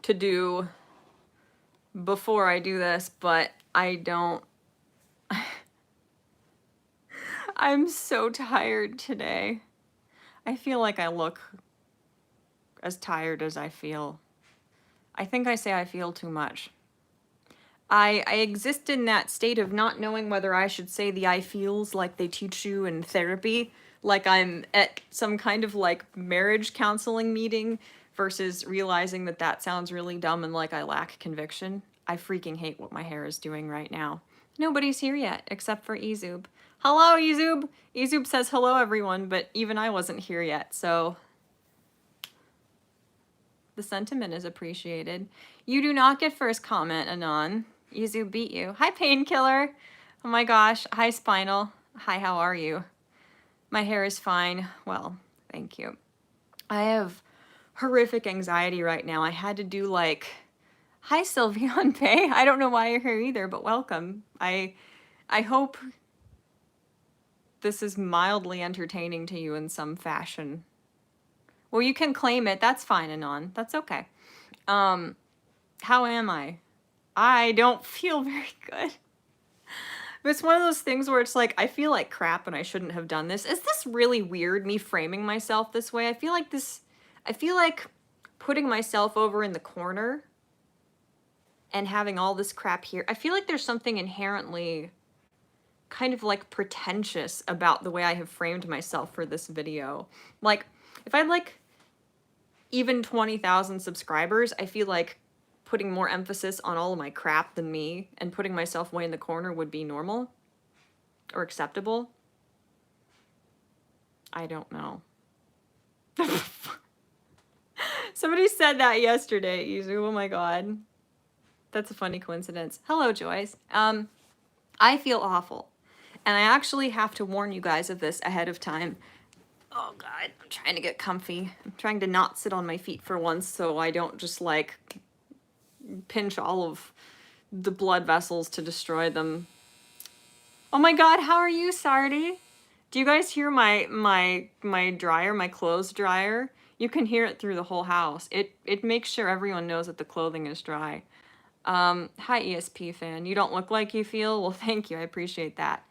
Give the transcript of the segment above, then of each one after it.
to do before I do this, but I don't. I'm so tired today. I feel like I look as tired as I feel. I think I say I feel too much. I exist in that state of not knowing whether I should say the I feels like they teach you in therapy, like I'm at some kind of like marriage counseling meeting, versus realizing that that sounds really dumb and like I lack conviction. I freaking hate what my hair is doing right now. Nobody's here yet, except for Ezub. Hello, Ezub! Ezub says hello, everyone, but even I wasn't here yet, so the sentiment is appreciated. You do not get first comment, Anon. Yuzu beat you. Hi, Painkiller. Oh my gosh. Hi, Spinal. Hi, how are you? My hair is fine. Well, thank you. I have horrific anxiety right now. I had to do like... Hi, Sylveon Pay. I don't know why you're here either, but welcome. I hope this is mildly entertaining to you in some fashion. Well, you can claim it. That's fine, Anon. That's okay. How am I? I don't feel very good. But it's one of those things where it's like, I feel like crap and I shouldn't have done this. Is this really weird, me framing myself this way? I feel like putting myself over in the corner and having all this crap here. I feel like there's something inherently kind of like pretentious about the way I have framed myself for this video. Like, if I had like even 20,000 subscribers, I feel like putting more emphasis on all of my crap than me and putting myself way in the corner would be normal or acceptable. I don't know. Somebody said that yesterday, Izu. Oh my god. That's a funny coincidence. Hello, Joyce. I feel awful. And I actually have to warn you guys of this ahead of time. Oh god, I'm trying to get comfy. I'm trying to not sit on my feet for once so I don't just like pinch all of the blood vessels to destroy them. Oh my god, how are you, Sardi? Do you guys hear my dryer, my clothes dryer? You can hear it through the whole house. It makes sure everyone knows that the clothing is dry. Hi, ESP fan. You don't look like you feel? Well, thank you. I appreciate that.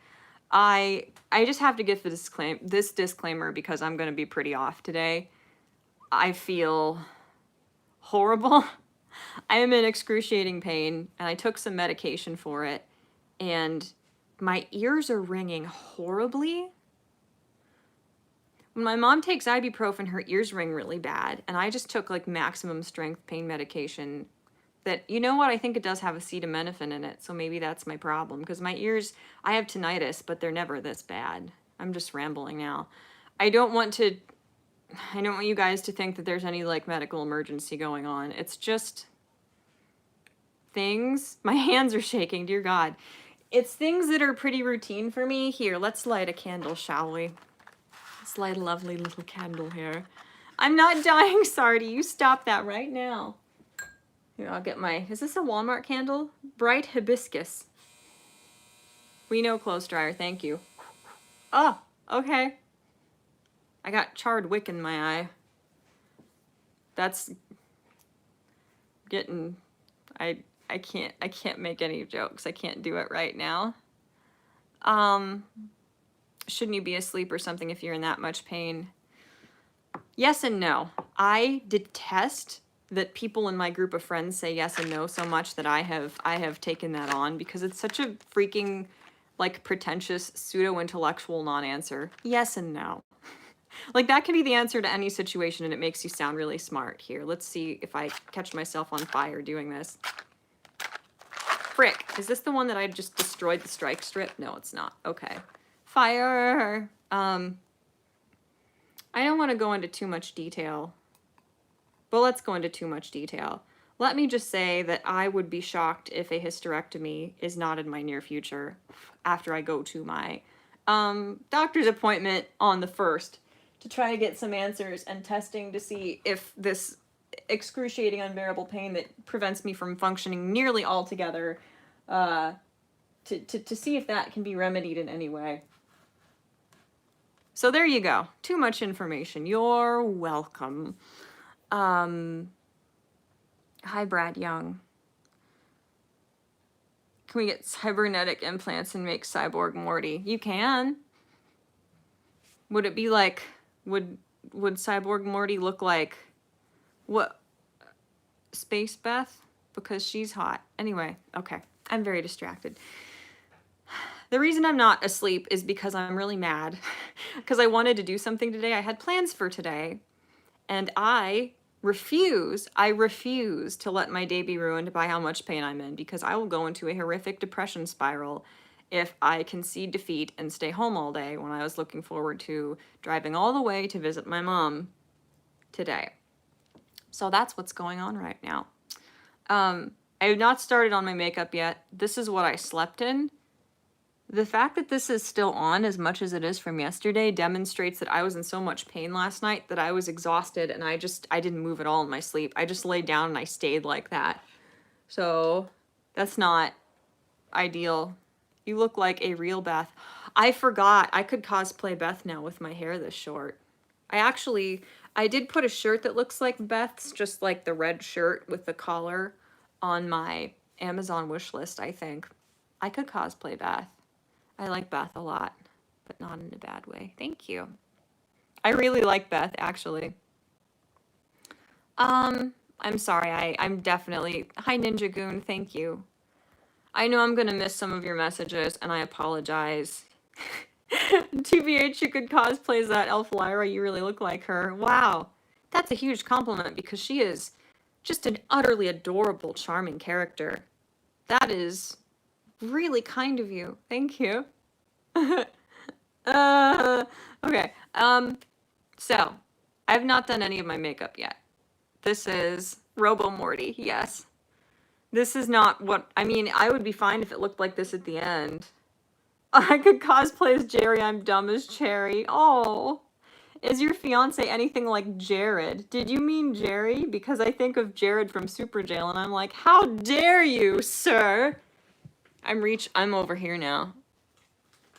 I just have to give this disclaimer because I'm going to be pretty off today. I feel horrible. I am in excruciating pain, and I took some medication for it, and my ears are ringing horribly. When my mom takes ibuprofen, her ears ring really bad, and I just took like maximum strength pain medication that, you know what, I think it does have acetaminophen in it, so maybe that's my problem, because my ears, I have tinnitus, but they're never this bad. I'm just rambling now. I don't want you guys to think that there's any like medical emergency going on. It's just things. My hands are shaking, dear God. It's things that are pretty routine for me. Here, let's light a candle, shall we? Let's light a lovely little candle here. I'm not dying, Sardi. You stop that right now. Here, I'll get my... Is this a Walmart candle? Bright hibiscus. We know clothes dryer, thank you. Oh, okay. I got charred wick in my eye. That's getting... I can't make any jokes. I can't do it right now. Shouldn't you be asleep or something if you're in that much pain? Yes and no. I detest that people in my group of friends say yes and no so much that I have taken that on, because it's such a freaking like pretentious pseudo-intellectual non-answer. Yes and no. Like that can be the answer to any situation and it makes you sound really smart. Here, let's see if I catch myself on fire doing this. Frick, is this the one that I just destroyed the strike strip? No, it's not. Okay. Fire. I don't want to go into too much detail. But let's go into too much detail. Let me just say that I would be shocked if a hysterectomy is not in my near future after I go to my doctor's appointment on the 1st to try to get some answers and testing to see if this excruciating unbearable pain that prevents me from functioning nearly altogether, to see if that can be remedied in any way. So there you go. Too much information. You're welcome. Hi, Brad Young. Can we get cybernetic implants and make cyborg Morty? You can. Would it be like, would cyborg Morty look like, what, Space Beth? Because she's hot. Anyway, okay. I'm very distracted. The reason I'm not asleep is because I'm really mad. Because I wanted to do something today. I had plans for today. And I refuse to let my day be ruined by how much pain I'm in, because I will go into a horrific depression spiral if I concede defeat and stay home all day when I was looking forward to driving all the way to visit my mom today. So that's what's going on right now. I have not started on my makeup yet. This is what I slept in. The fact that this is still on as much as it is from yesterday demonstrates that I was in so much pain last night that I was exhausted, and I didn't move at all in my sleep. I just laid down and I stayed like that. So that's not ideal. You look like a real Beth. I forgot I could cosplay Beth now with my hair this short. I did put a shirt that looks like Beth's, just like the red shirt with the collar, on my Amazon wish list, I think. I could cosplay Beth. I like Beth a lot, but not in a bad way. Thank you. I really like Beth, actually. I'm sorry, I'm definitely... Hi, Ninja Goon, thank you. I know I'm gonna miss some of your messages, and I apologize. TBH, you could cosplay that Elf Lyra, you really look like her. Wow, that's a huge compliment, because she is just an utterly adorable, charming character. That is really kind of you. Thank you. Okay. So, I have not done any of my makeup yet. This is Robo Morty, yes. This is not what, I mean, I would be fine if it looked like this at the end. I could cosplay as Jerry, I'm dumb as Cherry. Oh. Is your fiance anything like Jared? Did you mean Jerry? Because I think of Jared from Super Jail, and I'm like, how dare you, sir? I'm over here now.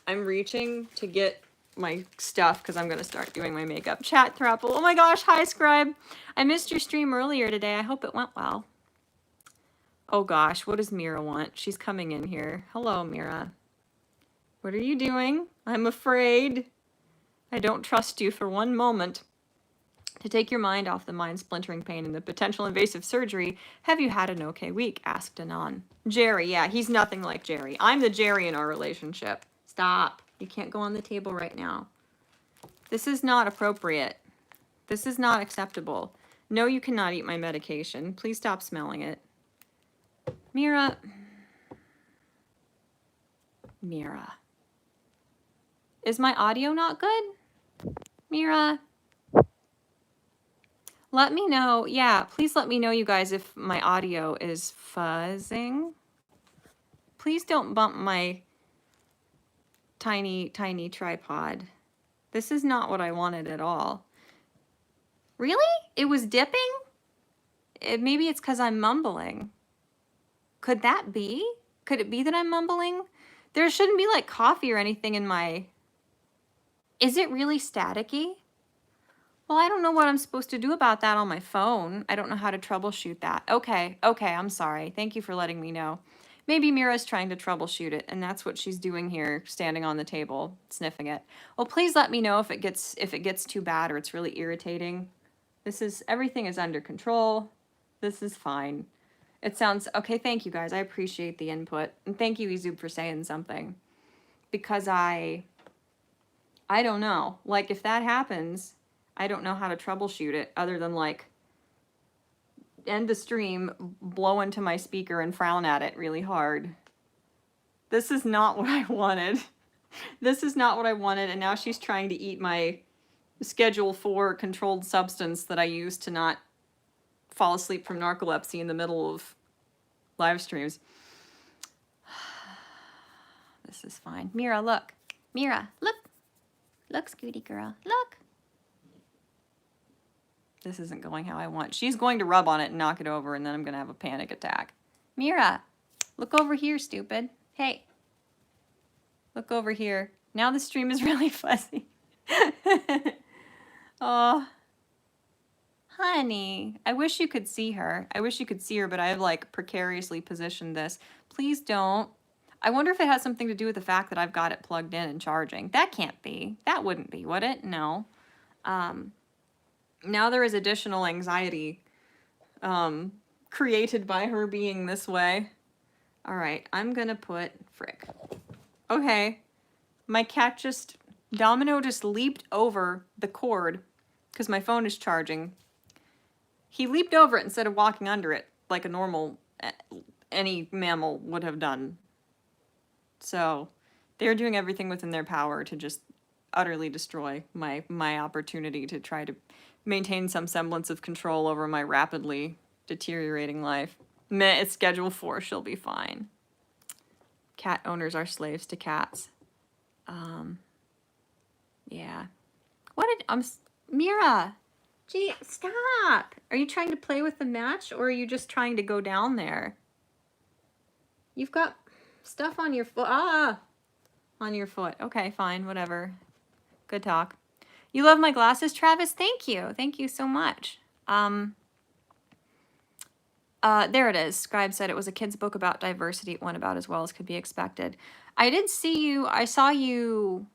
I'm reaching to get my stuff because I'm going to start doing my makeup. Chat Thrapple. Oh my gosh, hi Scribe. I missed your stream earlier today. I hope it went well. Oh gosh, what does Mira want? She's coming in here. Hello, Mira. What are you doing? I'm afraid. I don't trust you for one moment. To take your mind off the mind-splintering pain and the potential invasive surgery, have you had an okay week? Asked Anon. Jerry, yeah, he's nothing like Jerry. I'm the Jerry in our relationship. Stop. You can't go on the table right now. This is not appropriate. This is not acceptable. No, you cannot eat my medication. Please stop smelling it. Mira. Mira. Is my audio not good? Mira. Let me know. Yeah, please let me know, you guys, if my audio is fuzzing. Please don't bump my tiny, tiny tripod. This is not what I wanted at all. Really? It was dipping? Maybe it's because I'm mumbling. Could that be? Could it be that I'm mumbling? There shouldn't be like coffee or anything in my... Is it really staticky? Well, I don't know what I'm supposed to do about that on my phone. I don't know how to troubleshoot that. Okay, I'm sorry. Thank you for letting me know. Maybe Mira's trying to troubleshoot it, and that's what she's doing here, standing on the table, sniffing it. Well, please let me know if it gets too bad or it's really irritating. Everything is under control. This is fine. It sounds okay. Thank you guys. I appreciate the input, and thank you, Izub, for saying something. Because I don't know. Like, if that happens, I don't know how to troubleshoot it other than like end the stream, blow into my speaker and frown at it really hard. This is not what I wanted. This is not what I wanted, and now she's trying to eat my Schedule 4 controlled substance that I use to not fall asleep from narcolepsy in the middle of live streams. This is fine. Mira, look. Mira, look. Look, Scooty girl. Look. This isn't going how I want. She's going to rub on it and knock it over, and then I'm going to have a panic attack. Mira, look over here, stupid. Hey. Look over here. Now the stream is really fuzzy. Oh. Honey, I wish you could see her. I wish you could see her, but I've like precariously positioned this. Please don't. I wonder if it has something to do with the fact that I've got it plugged in and charging. That can't be. That wouldn't be, would it? No. Now there is additional anxiety created by her being this way. All right, I'm gonna put, frick. Okay, my cat Domino just leaped over the cord because my phone is charging. He leaped over it instead of walking under it like a normal, any mammal would have done. So they're doing everything within their power to just utterly destroy my opportunity to try to maintain some semblance of control over my rapidly deteriorating life. Meh, it's Schedule 4, she'll be fine. Cat owners are slaves to cats. Yeah. What did, Mira, gee, stop. Are you trying to play with the match or are you just trying to go down there? You've got stuff on your foot. On your foot. Okay, fine, whatever. Good talk. You love my glasses, Travis? Thank you. Thank you so much. There it is. Scribe said it was a kid's book about diversity. It went about as well as could be expected. I did see you. I saw you,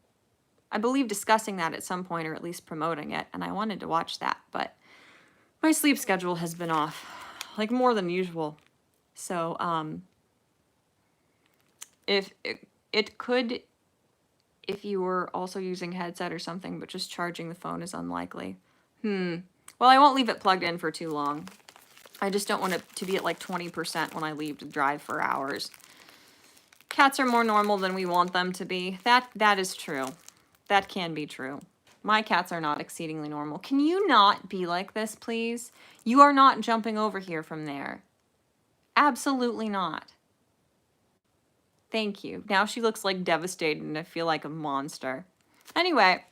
I believe, discussing that at some point, or at least promoting it, and I wanted to watch that, but my sleep schedule has been off, like more than usual. So, if it could, if you were also using headset or something, but just charging the phone is unlikely. Well, I won't leave it plugged in for too long. I just don't want it to be at like 20% when I leave to drive for hours. Cats are more normal than we want them to be. That is true. That can be true. My cats are not exceedingly normal. Can you not be like this, please? You are not jumping over here from there. Absolutely not. Thank you. Now she looks like devastated and I feel like a monster. Anyway,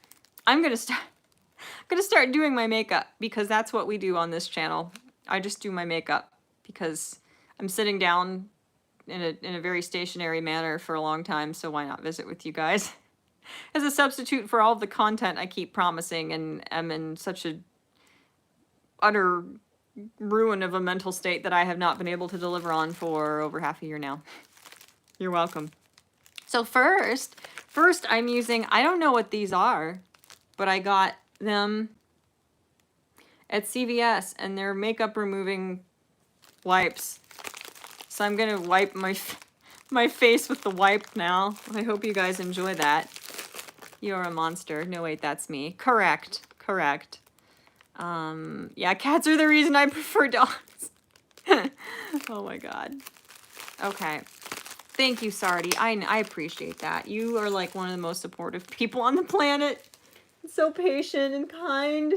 I'm gonna start doing my makeup because that's what we do on this channel. I just do my makeup because I'm sitting down in a very stationary manner for a long time, so why not visit with you guys? As a substitute for all of the content I keep promising and am in such a utter ruin of a mental state that I have not been able to deliver on for over half a year now. You're welcome. So first I'm using, I don't know what these are, but I got them at CVS and they're makeup removing wipes. So I'm gonna wipe my face with the wipe now. I hope you guys enjoy that. You're a monster. No, wait, that's me. Correct. Yeah, cats are the reason I prefer dogs. Oh my god. Okay. Thank you, Sardi. I appreciate that. You are like one of the most supportive people on the planet. So patient and kind.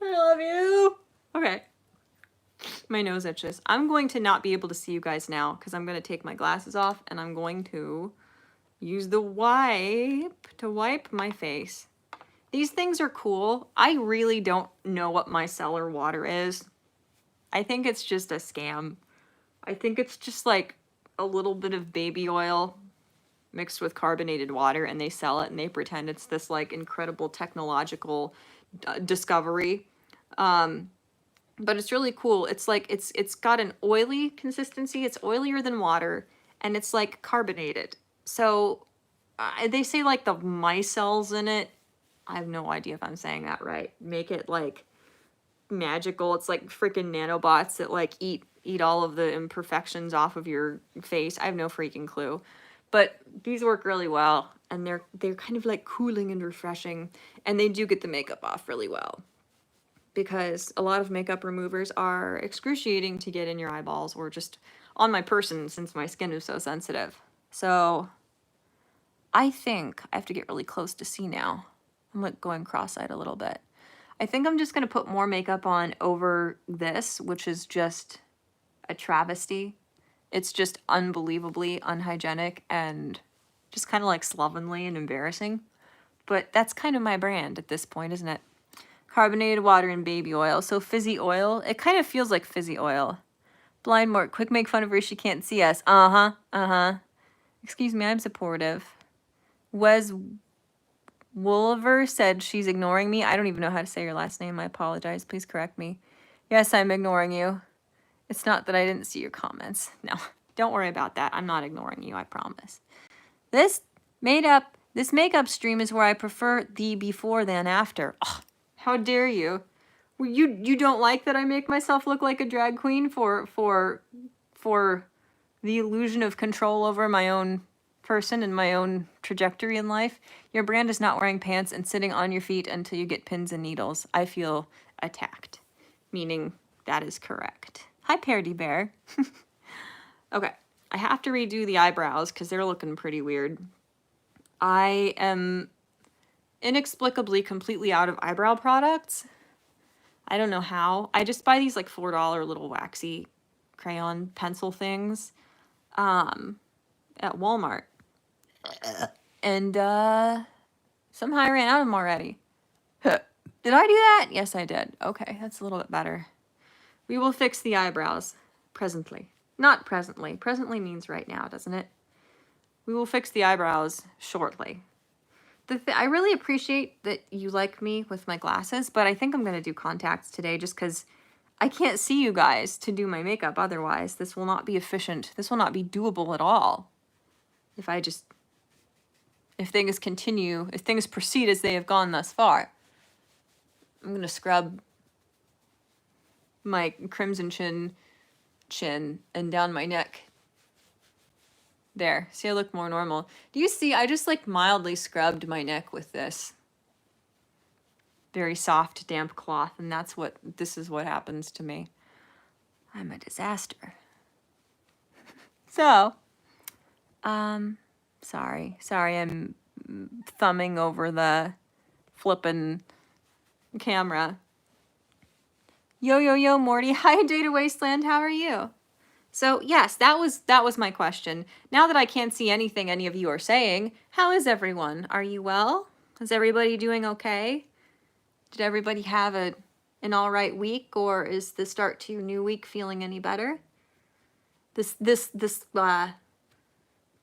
I love you. Okay. My nose itches. I'm going to not be able to see you guys now because I'm going to take my glasses off and I'm going to use the wipe to wipe my face. These things are cool. I really don't know what micellar water is. I think it's just a scam. I think it's just like a little bit of baby oil mixed with carbonated water and they sell it and they pretend it's this like incredible technological discovery. But it's really cool. It's like, it's got an oily consistency. It's oilier than water and it's like carbonated. So they say like the micelles in it. I have no idea if I'm saying that right. Make it like magical. It's like freaking nanobots that like eat all of the imperfections off of your face. I have no freaking clue. But these work really well and they're kind of like cooling and refreshing and they do get the makeup off really well. Because a lot of makeup removers are excruciating to get in your eyeballs or just on my person since my skin is so sensitive. So I think I have to get really close to see now. I'm like going cross-eyed a little bit. I think I'm just going to put more makeup on over this, which is just a travesty. It's just unbelievably unhygienic and just kind of like slovenly and embarrassing. But that's kind of my brand at this point, isn't it? Carbonated water and baby oil. So fizzy oil. It kind of feels like fizzy oil. Blind Mort, quick make fun of her. She can't see us. Excuse me, I'm supportive. Wes Wolliver said she's ignoring me. I don't even know how to say your last name. I apologize. Please correct me. Yes, I'm ignoring you. It's not that I didn't see your comments. No, don't worry about that. I'm not ignoring you, I promise. This makeup stream is where I prefer the before than after. Oh, how dare you? You don't like that I make myself look like a drag queen for the illusion of control over my own person and my own trajectory in life? Your brand is not wearing pants and sitting on your feet until you get pins and needles. I feel attacked, meaning that is correct. Hi, Parody Bear. Okay, I have to redo the eyebrows because they're looking pretty weird. I am inexplicably completely out of eyebrow products. I don't know how. I just buy these like $4 little waxy crayon pencil things at Walmart. And somehow I ran out of them already. Did I do that? Yes, I did. Okay, that's a little bit better. We will fix the eyebrows presently. Not presently. Presently means right now, doesn't it? We will fix the eyebrows shortly. I really appreciate that you like me with my glasses, but I think I'm going to do contacts today just because I can't see you guys to do my makeup otherwise. This will not be efficient. This will not be doable at all. If things continue, if things proceed as they have gone thus far. I'm going to scrub my crimson chin and down my neck. There. See, I look more normal. Do you see? I just like mildly scrubbed my neck with this very soft, damp cloth, and this is what happens to me. I'm a disaster. So, sorry I'm thumbing over the flippin' camera. Yo, Morty. Hi, Data Wasteland. How are you? So, yes, that was my question. Now that I can't see anything any of you are saying, how is everyone? Are you well? Is everybody doing okay? Did everybody have an all right week, or is the start to your new week feeling any better? This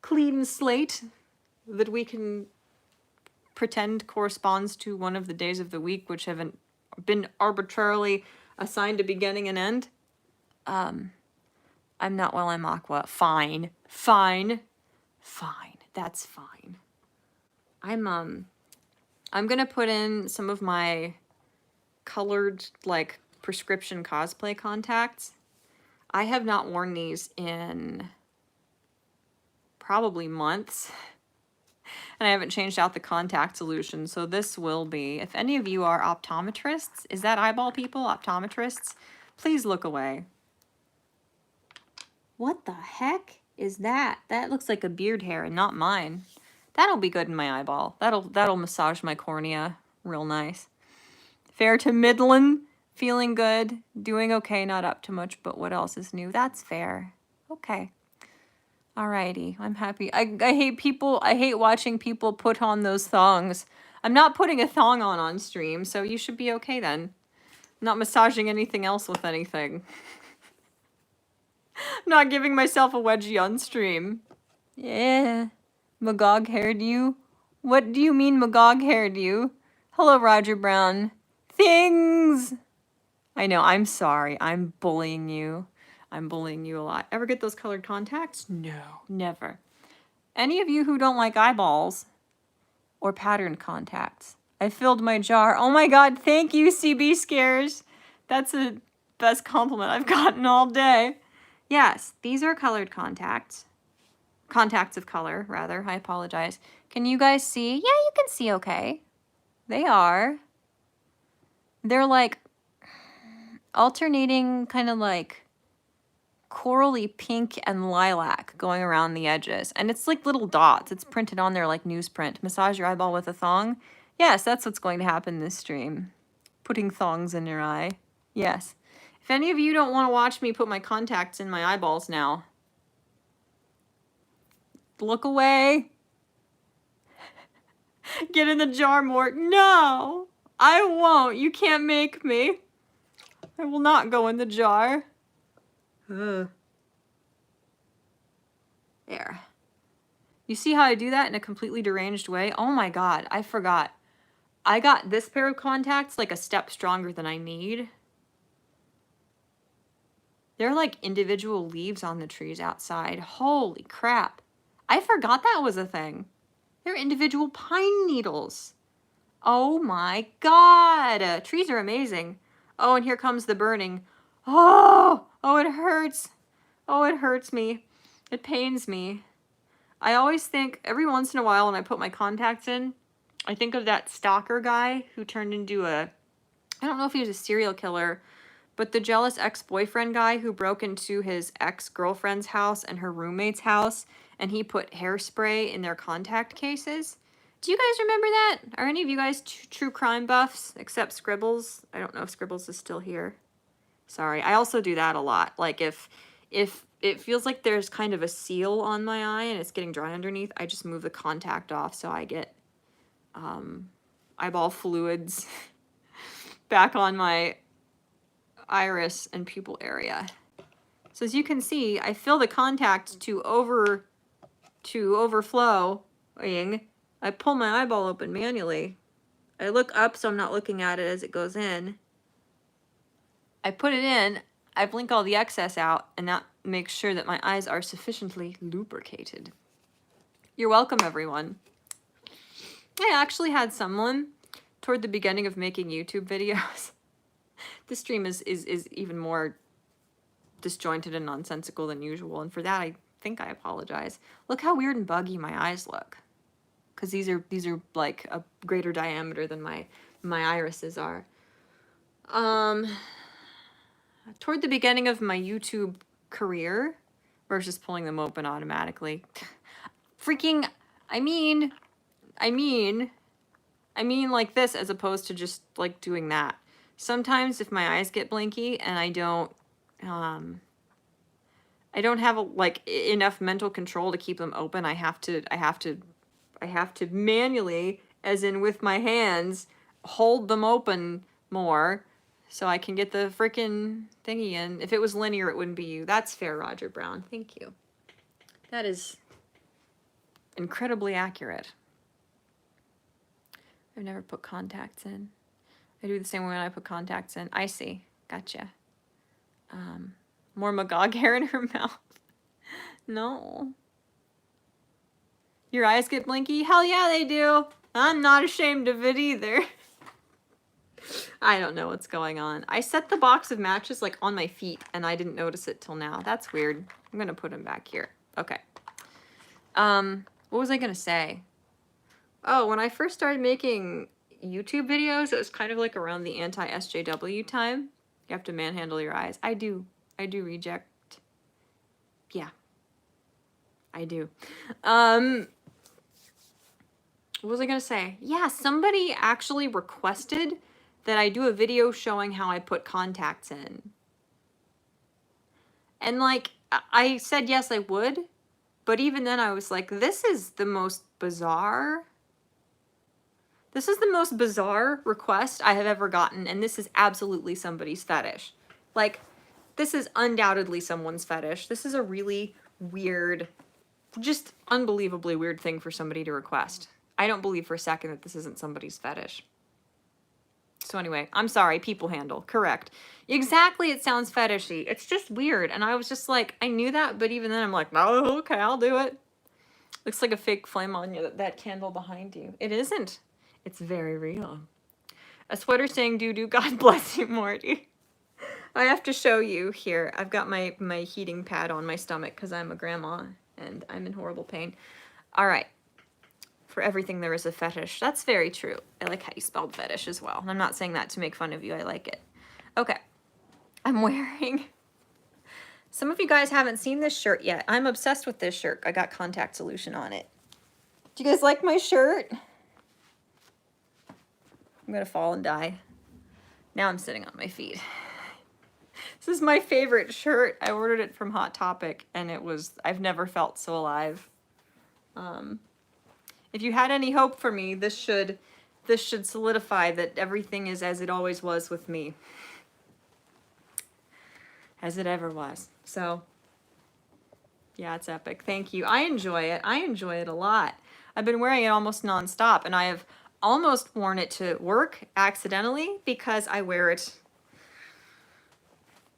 clean slate that we can pretend corresponds to one of the days of the week which haven't been arbitrarily assigned a beginning and end. I'm not well, I'm Aqua. Fine. That's fine. I'm gonna put in some of my colored, like, prescription cosplay contacts. I have not worn these in probably months. And I haven't changed out the contact solution, so this will be, if any of you are optometrists, is that eyeball people, optometrists? Please look away. What the heck is that? That looks like a beard hair and not mine. That'll be good in my eyeball. That'll massage my cornea real nice. Fair to middlin', feeling good, doing okay, not up to much, but what else is new? That's fair. Okay. Alrighty, I'm happy. I hate watching people put on those thongs. I'm not putting a thong on stream, so you should be okay then. I'm not massaging anything else with anything. I'm not giving myself a wedgie on stream. Yeah. Magog-haired you? What do you mean magog-haired you? Hello, Roger Brown. Things! I know, I'm sorry. I'm bullying you. I'm bullying you a lot. Ever get those colored contacts? No, never. Any of you who don't like eyeballs or patterned contacts, I filled my jar. Oh my god, thank you, CB Scares. That's the best compliment I've gotten all day. Yes, these are colored contacts. Contacts of color, rather. I apologize. Can you guys see? Yeah, you can see okay. They are. They're like alternating kind of like corally pink and lilac going around the edges. And it's like little dots. It's printed on there like newsprint. Massage your eyeball with a thong. Yes, that's what's going to happen this stream. Putting thongs in your eye. Yes. If any of you don't want to watch me put my contacts in my eyeballs now, look away. Get in the jar, Mort. No, I won't. You can't make me. I will not go in the jar. Ugh. There. You see how I do that in a completely deranged way? Oh my god, I forgot. I got this pair of contacts like a step stronger than I need. They're like individual leaves on the trees outside. Holy crap. I forgot that was a thing. They're individual pine needles. Oh my God. Trees are amazing. Oh, and here comes the burning. Oh, it hurts. Oh, it hurts me. It pains me. I always think, every once in a while when I put my contacts in, I think of that stalker guy who turned into I don't know if he was a serial killer, but the jealous ex-boyfriend guy who broke into his ex-girlfriend's house and her roommate's house, and he put hairspray in their contact cases. Do you guys remember that? Are any of you guys true crime buffs, except Scribbles? I don't know if Scribbles is still here. Sorry, I also do that a lot. Like if it feels like there's kind of a seal on my eye and it's getting dry underneath, I just move the contact off so I get eyeball fluids back on my iris and pupil area. So as you can see, I fill the contact to overflowing. I pull my eyeball open manually. I look up so I'm not looking at it as it goes in. I put it in, I blink all the excess out, and that makes sure that my eyes are sufficiently lubricated. You're welcome, everyone. I actually had someone toward the beginning of making YouTube videos. This stream is even more disjointed and nonsensical than usual, and for that I think I apologize. Look how weird and buggy my eyes look. Because these are like a greater diameter than my irises are. Toward the beginning of my YouTube career, versus pulling them open automatically. Freaking, I mean like this as opposed to just like doing that. Sometimes if my eyes get blinky and I don't have like enough mental control to keep them open, I have to manually, as in with my hands, hold them open more so I can get the frickin' thingy in. If it was linear, it wouldn't be you. That's fair, Roger Brown. Thank you. That is incredibly accurate. I've never put contacts in. I do the same way when I put contacts in. I see. Gotcha. More Magog hair in her mouth. No. Your eyes get blinky? Hell yeah, they do. I'm not ashamed of it either. I don't know what's going on. I set the box of matches like on my feet and I didn't notice it till now. That's weird. I'm gonna put them back here. Okay. What was I gonna say? Oh, when I first started making YouTube videos, it was kind of like around the anti-SJW time. You have to manhandle your eyes. I do reject. Yeah. I do. What was I gonna say? Yeah, somebody actually requested that I do a video showing how I put contacts in. And like, I said yes, I would, but even then I was like, this is the most bizarre request I have ever gotten, and this is absolutely somebody's fetish. Like, this is undoubtedly someone's fetish. This is a really weird, just unbelievably weird thing for somebody to request. I don't believe for a second that this isn't somebody's fetish. So anyway, I'm sorry, people handle, correct. Exactly, it sounds fetishy. It's just weird, and I was just like, I knew that, but even then I'm like, oh, okay, I'll do it. Looks like a fake flame on you, that candle behind you. It isn't. It's very real. A sweater saying doo-doo, God bless you, Morty. I have to show you here. I've got my heating pad on my stomach because I'm a grandma and I'm in horrible pain. All right. For everything there is a fetish. That's very true. I like how you spelled fetish as well. And I'm not saying that to make fun of you. I like it. Okay. I'm wearing... Some of you guys haven't seen this shirt yet. I'm obsessed with this shirt. I got contact solution on it. Do you guys like my shirt? I'm gonna fall and die. Now I'm sitting on my feet. This is my favorite shirt. I ordered it from Hot Topic and I've never felt so alive. If you had any hope for me, this should solidify that everything is as it always was with me. As it ever was. So, yeah, it's epic. Thank you. I enjoy it. I enjoy it a lot. I've been wearing it almost nonstop, and I have almost worn it to work accidentally because I wear it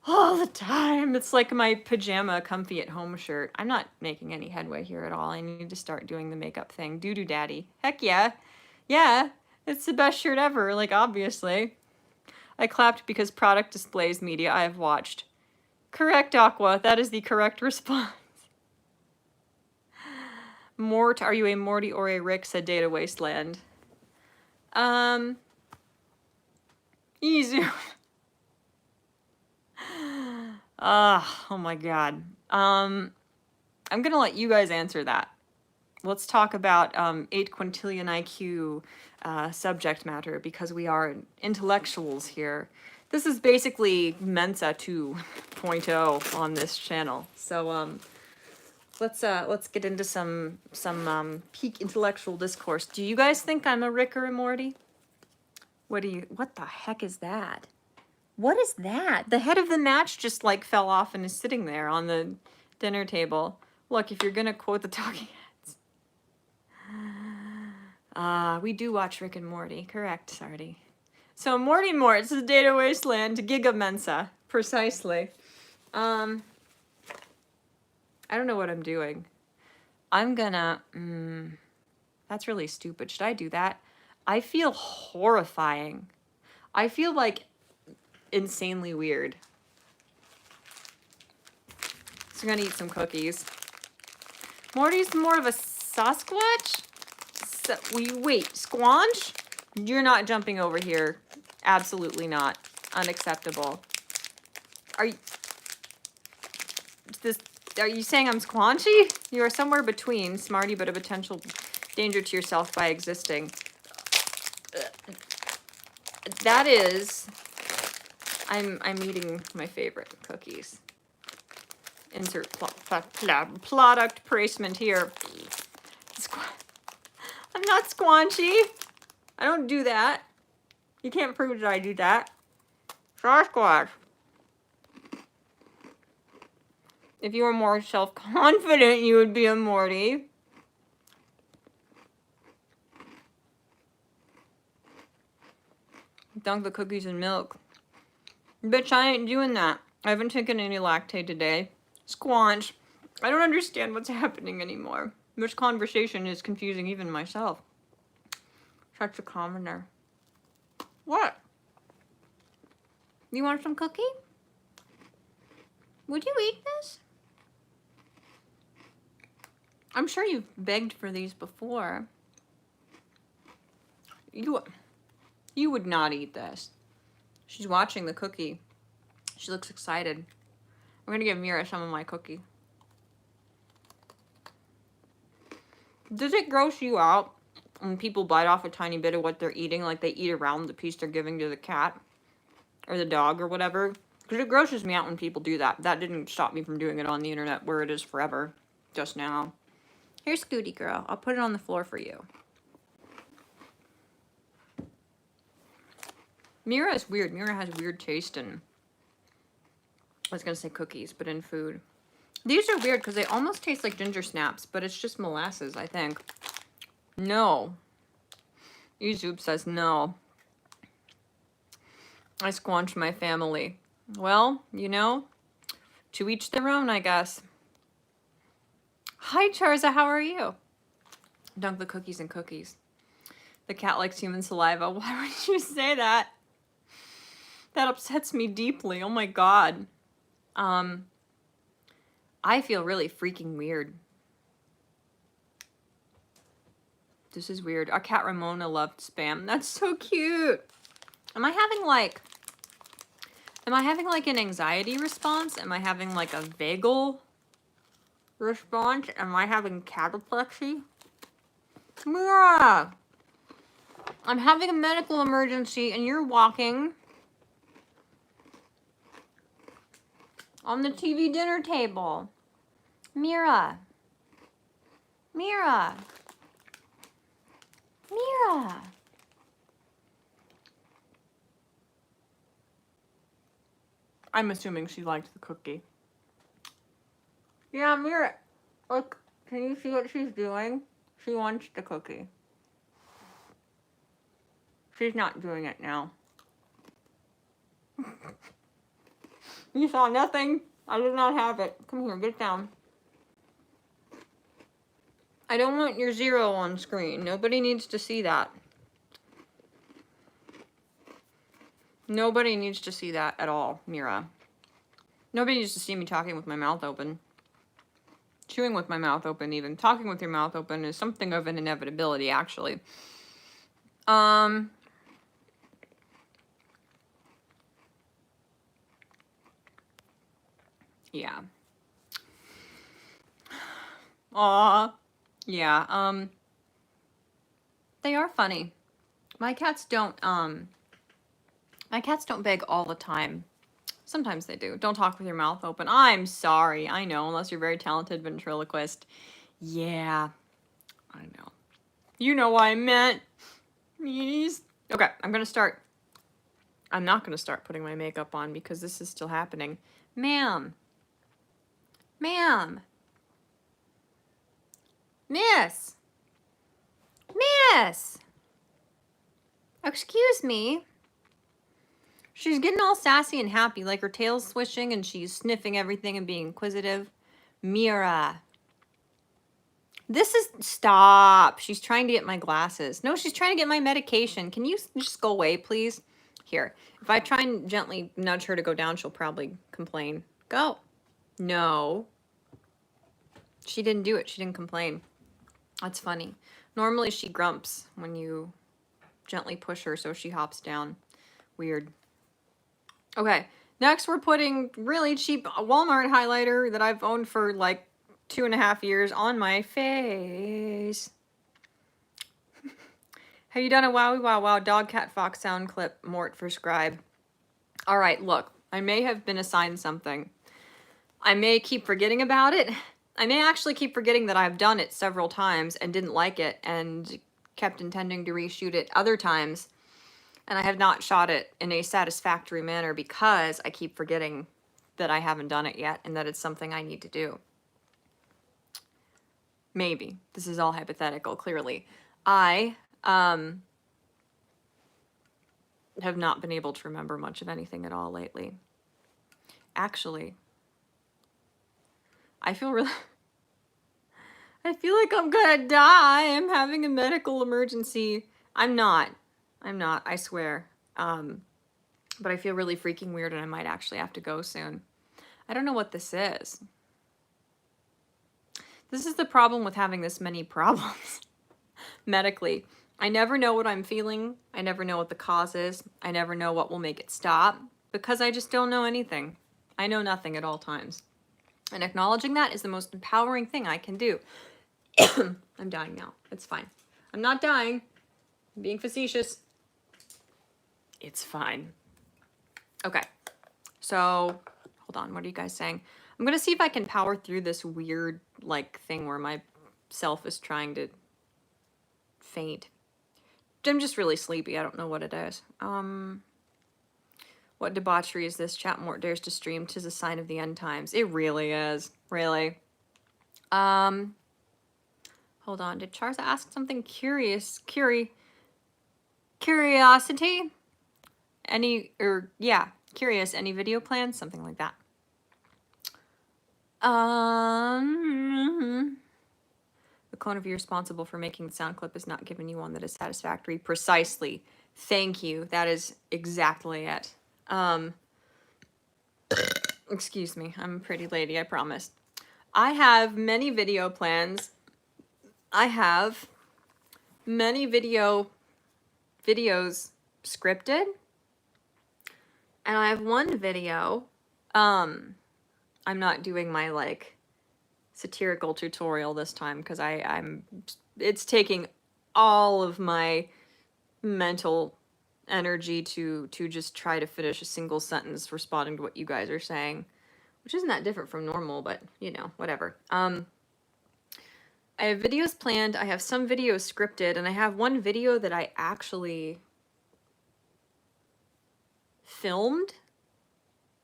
all the time. It's like my pajama comfy at home shirt. I'm not making any headway here at all. I need to start doing the makeup thing. Doo-doo daddy. Heck yeah. Yeah, it's the best shirt ever, like obviously. I clapped because product displays media I have watched. Correct, Aqua. That is the correct response. Mort, are you a Morty or a Rick? Said Data Wasteland. Easy. Oh my god. I'm gonna let you guys answer that. Let's talk about 8 quintillion IQ subject matter because we are intellectuals here. This is basically Mensa 2.0 on this channel. So let's get into some peak intellectual discourse. Do you guys think I'm a Rick or a Morty? What the heck is that? What is that? The head of the match just like fell off and is sitting there on the dinner table. Look, if you're gonna quote the talking heads. We do watch Rick and Morty. Correct, Sardi. So Morty Mort, this is Data Wasteland, Giga Mensa. Precisely. I don't know what I'm doing. I'm gonna, that's really stupid. Should I do that? I feel horrifying. I feel like insanely weird. So I'm gonna eat some cookies. Morty's more of a Sasquatch? Wait, Squanch? You're not jumping over here. Absolutely not. Unacceptable. Are you saying I'm squanchy? You are somewhere between smarty but a potential danger to yourself by existing. That is, I'm eating my favorite cookies. Insert product placement here. I'm not squanchy. I don't do that. You can't prove that I do that. Sasquatch. If you were more self-confident, you would be a Morty. Dunk the cookies in milk. Bitch, I ain't doing that. I haven't taken any lactate today. Squanch. I don't understand what's happening anymore. This conversation is confusing even myself. Such a commoner. What? You want some cookie? Would you eat this? I'm sure you've begged for these before. You would not eat this. She's watching the cookie. She looks excited. I'm gonna give Mira some of my cookie. Does it gross you out when people bite off a tiny bit of what they're eating, like they eat around the piece they're giving to the cat or the dog or whatever? Because it grosses me out when people do that. That didn't stop me from doing it on the internet where it is forever, just now. Here's Scooty Girl. I'll put it on the floor for you. Mira is weird. Mira has weird taste in, I was going to say cookies, but in food. These are weird because they almost taste like ginger snaps, but it's just molasses, I think. No. Ezoop says no. I squanch my family. Well, you know, to each their own, I guess. Hi, Charza, how are you? Dunk the cookies and cookies. The cat likes human saliva. Why would you say that? That upsets me deeply. Oh my god. I feel really freaking weird. This is weird. Our cat Ramona loved Spam. That's so cute. Am I having like an anxiety response? Am I having like a vagal response? Am I having cataplexy? Mira! I'm having a medical emergency and you're walking on the TV dinner table. Mira. Mira. Mira. I'm assuming she liked the cookie. Yeah, Mira. Look, can you see what she's doing? She wants the cookie. She's not doing it now. You saw nothing. I did not have it. Come here, get down. I don't want your 0 on screen. Nobody needs to see that. Nobody needs to see that at all, Mira. Nobody needs to see me talking with my mouth open. Chewing with my mouth open, even. Talking with your mouth open is something of an inevitability, actually. Yeah. Aw. Yeah, they are funny. My cats don't beg all the time. Sometimes they do. Don't talk with your mouth open. I'm sorry. I know, unless you're a very talented ventriloquist. Yeah, I know. You know what I meant. Meanies. Okay, I'm gonna start. I'm not gonna start putting my makeup on because this is still happening. Ma'am. Ma'am. Miss. Miss. Excuse me. She's getting all sassy and happy, like her tail's swishing and she's sniffing everything and being inquisitive. Mira. This is, stop. She's trying to get my glasses. No, she's trying to get my medication. Can you just go away, please? Here. If I try and gently nudge her to go down, she'll probably complain. Go. No. She didn't do it. She didn't complain. That's funny. Normally she grumps when you gently push her, so she hops down. Weird. Okay. Next, we're putting really cheap Walmart highlighter that I've owned for like 2.5 years on my face. Have you done a wowie wow wow dog cat fox sound clip, Mort for scribe? All right, look, I may have been assigned something. I may keep forgetting about it. I may actually keep forgetting that I've done it several times and didn't like it and kept intending to reshoot it other times. And I have not shot it in a satisfactory manner because I keep forgetting that I haven't done it yet and that it's something I need to do. Maybe. This is all hypothetical, clearly. I have not been able to remember much of anything at all lately. Actually, I feel really... I feel like I'm gonna die. I'm having a medical emergency. I'm not, I swear. But I feel really freaking weird and I might actually have to go soon. I don't know what this is. This is the problem with having this many problems medically. I never know what I'm feeling. I never know what the cause is. I never know what will make it stop because I just don't know anything. I know nothing at all times. And acknowledging that is the most empowering thing I can do. I'm dying now. It's fine. I'm not dying. I'm being facetious. It's fine. Okay. So, hold on. What are you guys saying? I'm going to see if I can power through this weird, like, thing where my self is trying to faint. I'm just really sleepy. I don't know what it is. What debauchery is this? Chat-Mort dares to stream. 'Tis a sign of the end times. It really is. Really. Hold on. Did Charza ask something curious? Curiosity? Curious. Any video plans? Something like that. The clone of you responsible for making the sound clip is not giving you one that is satisfactory. Precisely. Thank you. That is exactly it. Excuse me. I'm a pretty lady, I promise. I have many video plans. I have many videos scripted. And I have one video. I'm not doing my like satirical tutorial this time because it's taking all of my mental energy to just try to finish a single sentence responding to what you guys are saying, which isn't that different from normal, but you know, whatever. I have videos planned, I have some videos scripted, and I have one video that I actually filmed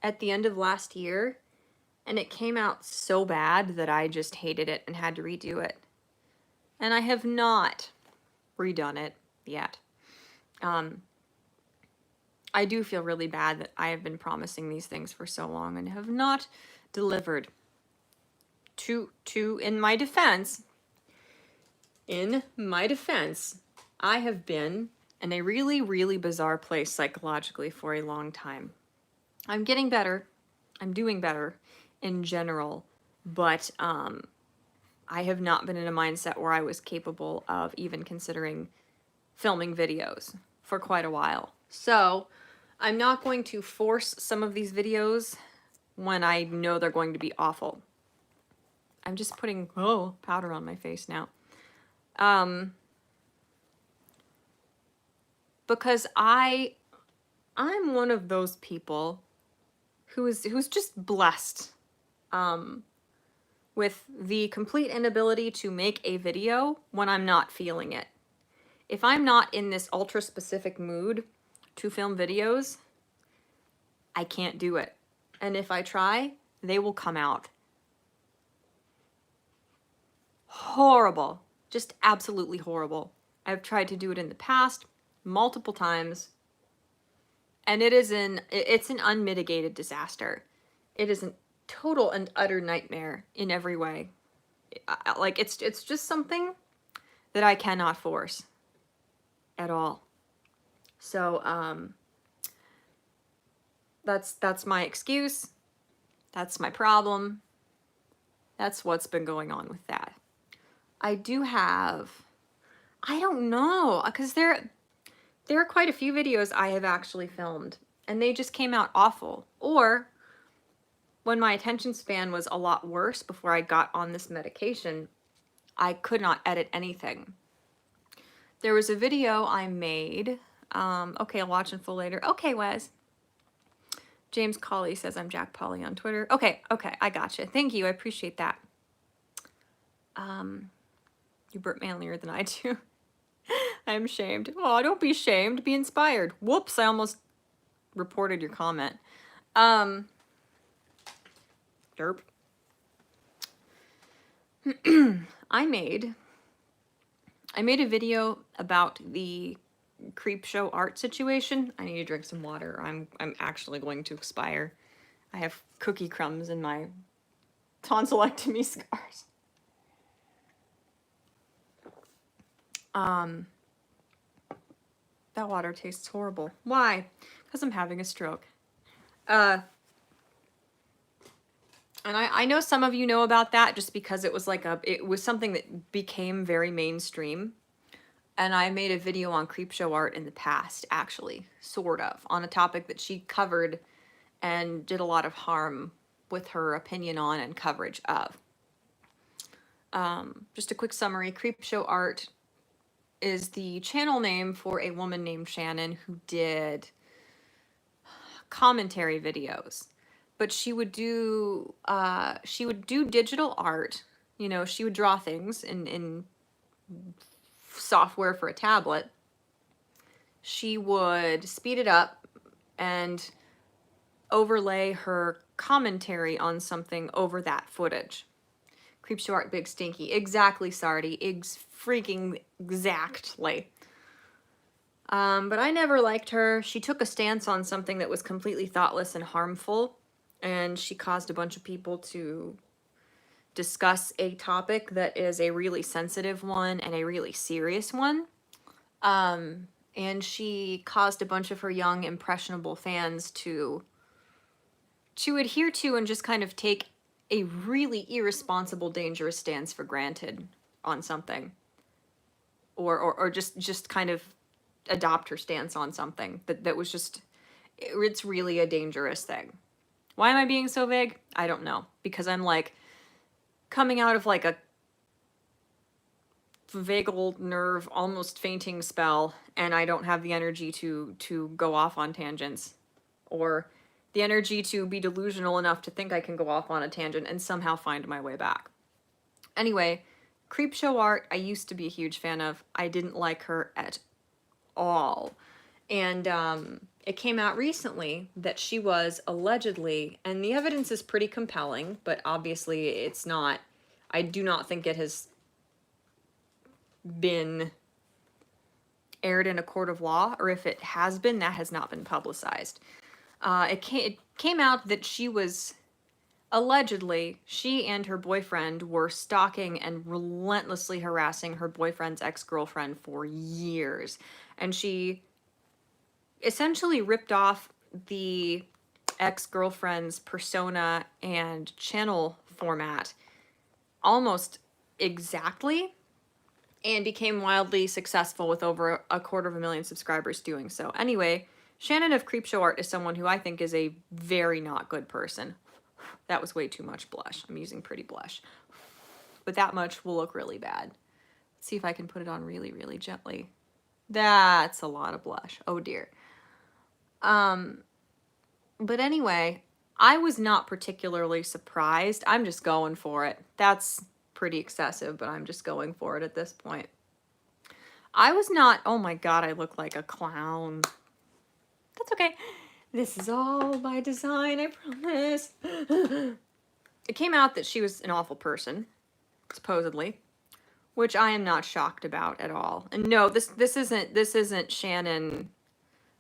at the end of last year, and it came out so bad that I just hated it and had to redo it. And I have not redone it yet. I do feel really bad that I have been promising these things for so long and have not delivered. In my defense, I have been in a really, really bizarre place psychologically for a long time. I'm getting better. I'm doing better in general, but I have not been in a mindset where I was capable of even considering filming videos for quite a while. So I'm not going to force some of these videos when I know they're going to be awful. I'm just putting powder on my face now. Because I'm one of those people who's just blessed with the complete inability to make a video when I'm not feeling it. If I'm not in this ultra specific mood to film videos, I can't do it. And if I try, they will come out horrible. Just absolutely horrible. I've tried to do it in the past multiple times, and it's an unmitigated disaster. It is a total and utter nightmare in every way. Like it's just something that I cannot force at all. So that's my excuse. That's my problem. That's what's been going on with that. I do have, I don't know, because there are quite a few videos I have actually filmed, and they just came out awful. Or when my attention span was a lot worse before I got on this medication, I could not edit anything. There was a video I made. Okay, I'll watch in full later. Okay, Wes. James Colley says I'm Jack Polly on Twitter. Okay, I gotcha. Thank you, I appreciate that. You burp manlier than I do. I'm shamed. Oh, don't be shamed. Be inspired. Whoops, I almost reported your comment. Derp. I made a video about the creep show art situation. I need to drink some water. I'm actually going to expire. I have cookie crumbs in my tonsillectomy scars. That water tastes horrible. Why? Because I'm having a stroke. And I know some of you know about that just because it was it was something that became very mainstream. And I made a video on creepshow art in the past, actually, sort of, on a topic that she covered and did a lot of harm with her opinion on and coverage of. Just a quick summary, creepshow art is the channel name for a woman named Shannon who did commentary videos. But she would do digital art. You know, she would draw things in software for a tablet. She would speed it up and overlay her commentary on something over that footage. Creepshow art, big stinky. Exactly, Sardi. Freaking exactly. But I never liked her. She took a stance on something that was completely thoughtless and harmful, and she caused a bunch of people to discuss a topic that is a really sensitive one and a really serious one. And she caused a bunch of her young, impressionable fans to adhere to and just kind of take a really irresponsible, dangerous stance for granted on something. Or just kind of adopt her stance on something that was just, it's really a dangerous thing. Why am I being so vague? I don't know. Because I'm like coming out of like a vagal nerve, almost fainting spell, and I don't have the energy to go off on tangents, or the energy to be delusional enough to think I can go off on a tangent and somehow find my way back. Anyway, creepshow art I used to be a huge fan of. I didn't like her at all. And it came out recently that she was allegedly, and the evidence is pretty compelling, but obviously it's not, I do not think it has been aired in a court of law, or if it has been, that has not been publicized. It came out that she was, allegedly, she and her boyfriend were stalking and relentlessly harassing her boyfriend's ex-girlfriend for years. And she essentially ripped off the ex-girlfriend's persona and channel format almost exactly, and became wildly successful with over 250,000 subscribers doing so. Anyway, Shannon of Creepshow Art is someone who I think is a very not good person. That was way too much blush. I'm using pretty blush. But that much will look really bad. Let's see if I can put it on really, really gently. That's a lot of blush. Oh dear. But anyway, I was not particularly surprised. I'm just going for it. That's pretty excessive, but I'm just going for it at this point. I was not, oh my god, I look like a clown. That's okay. This is all by design, I promise. It came out that she was an awful person, supposedly, which I am not shocked about at all. And no, this isn't Shannon,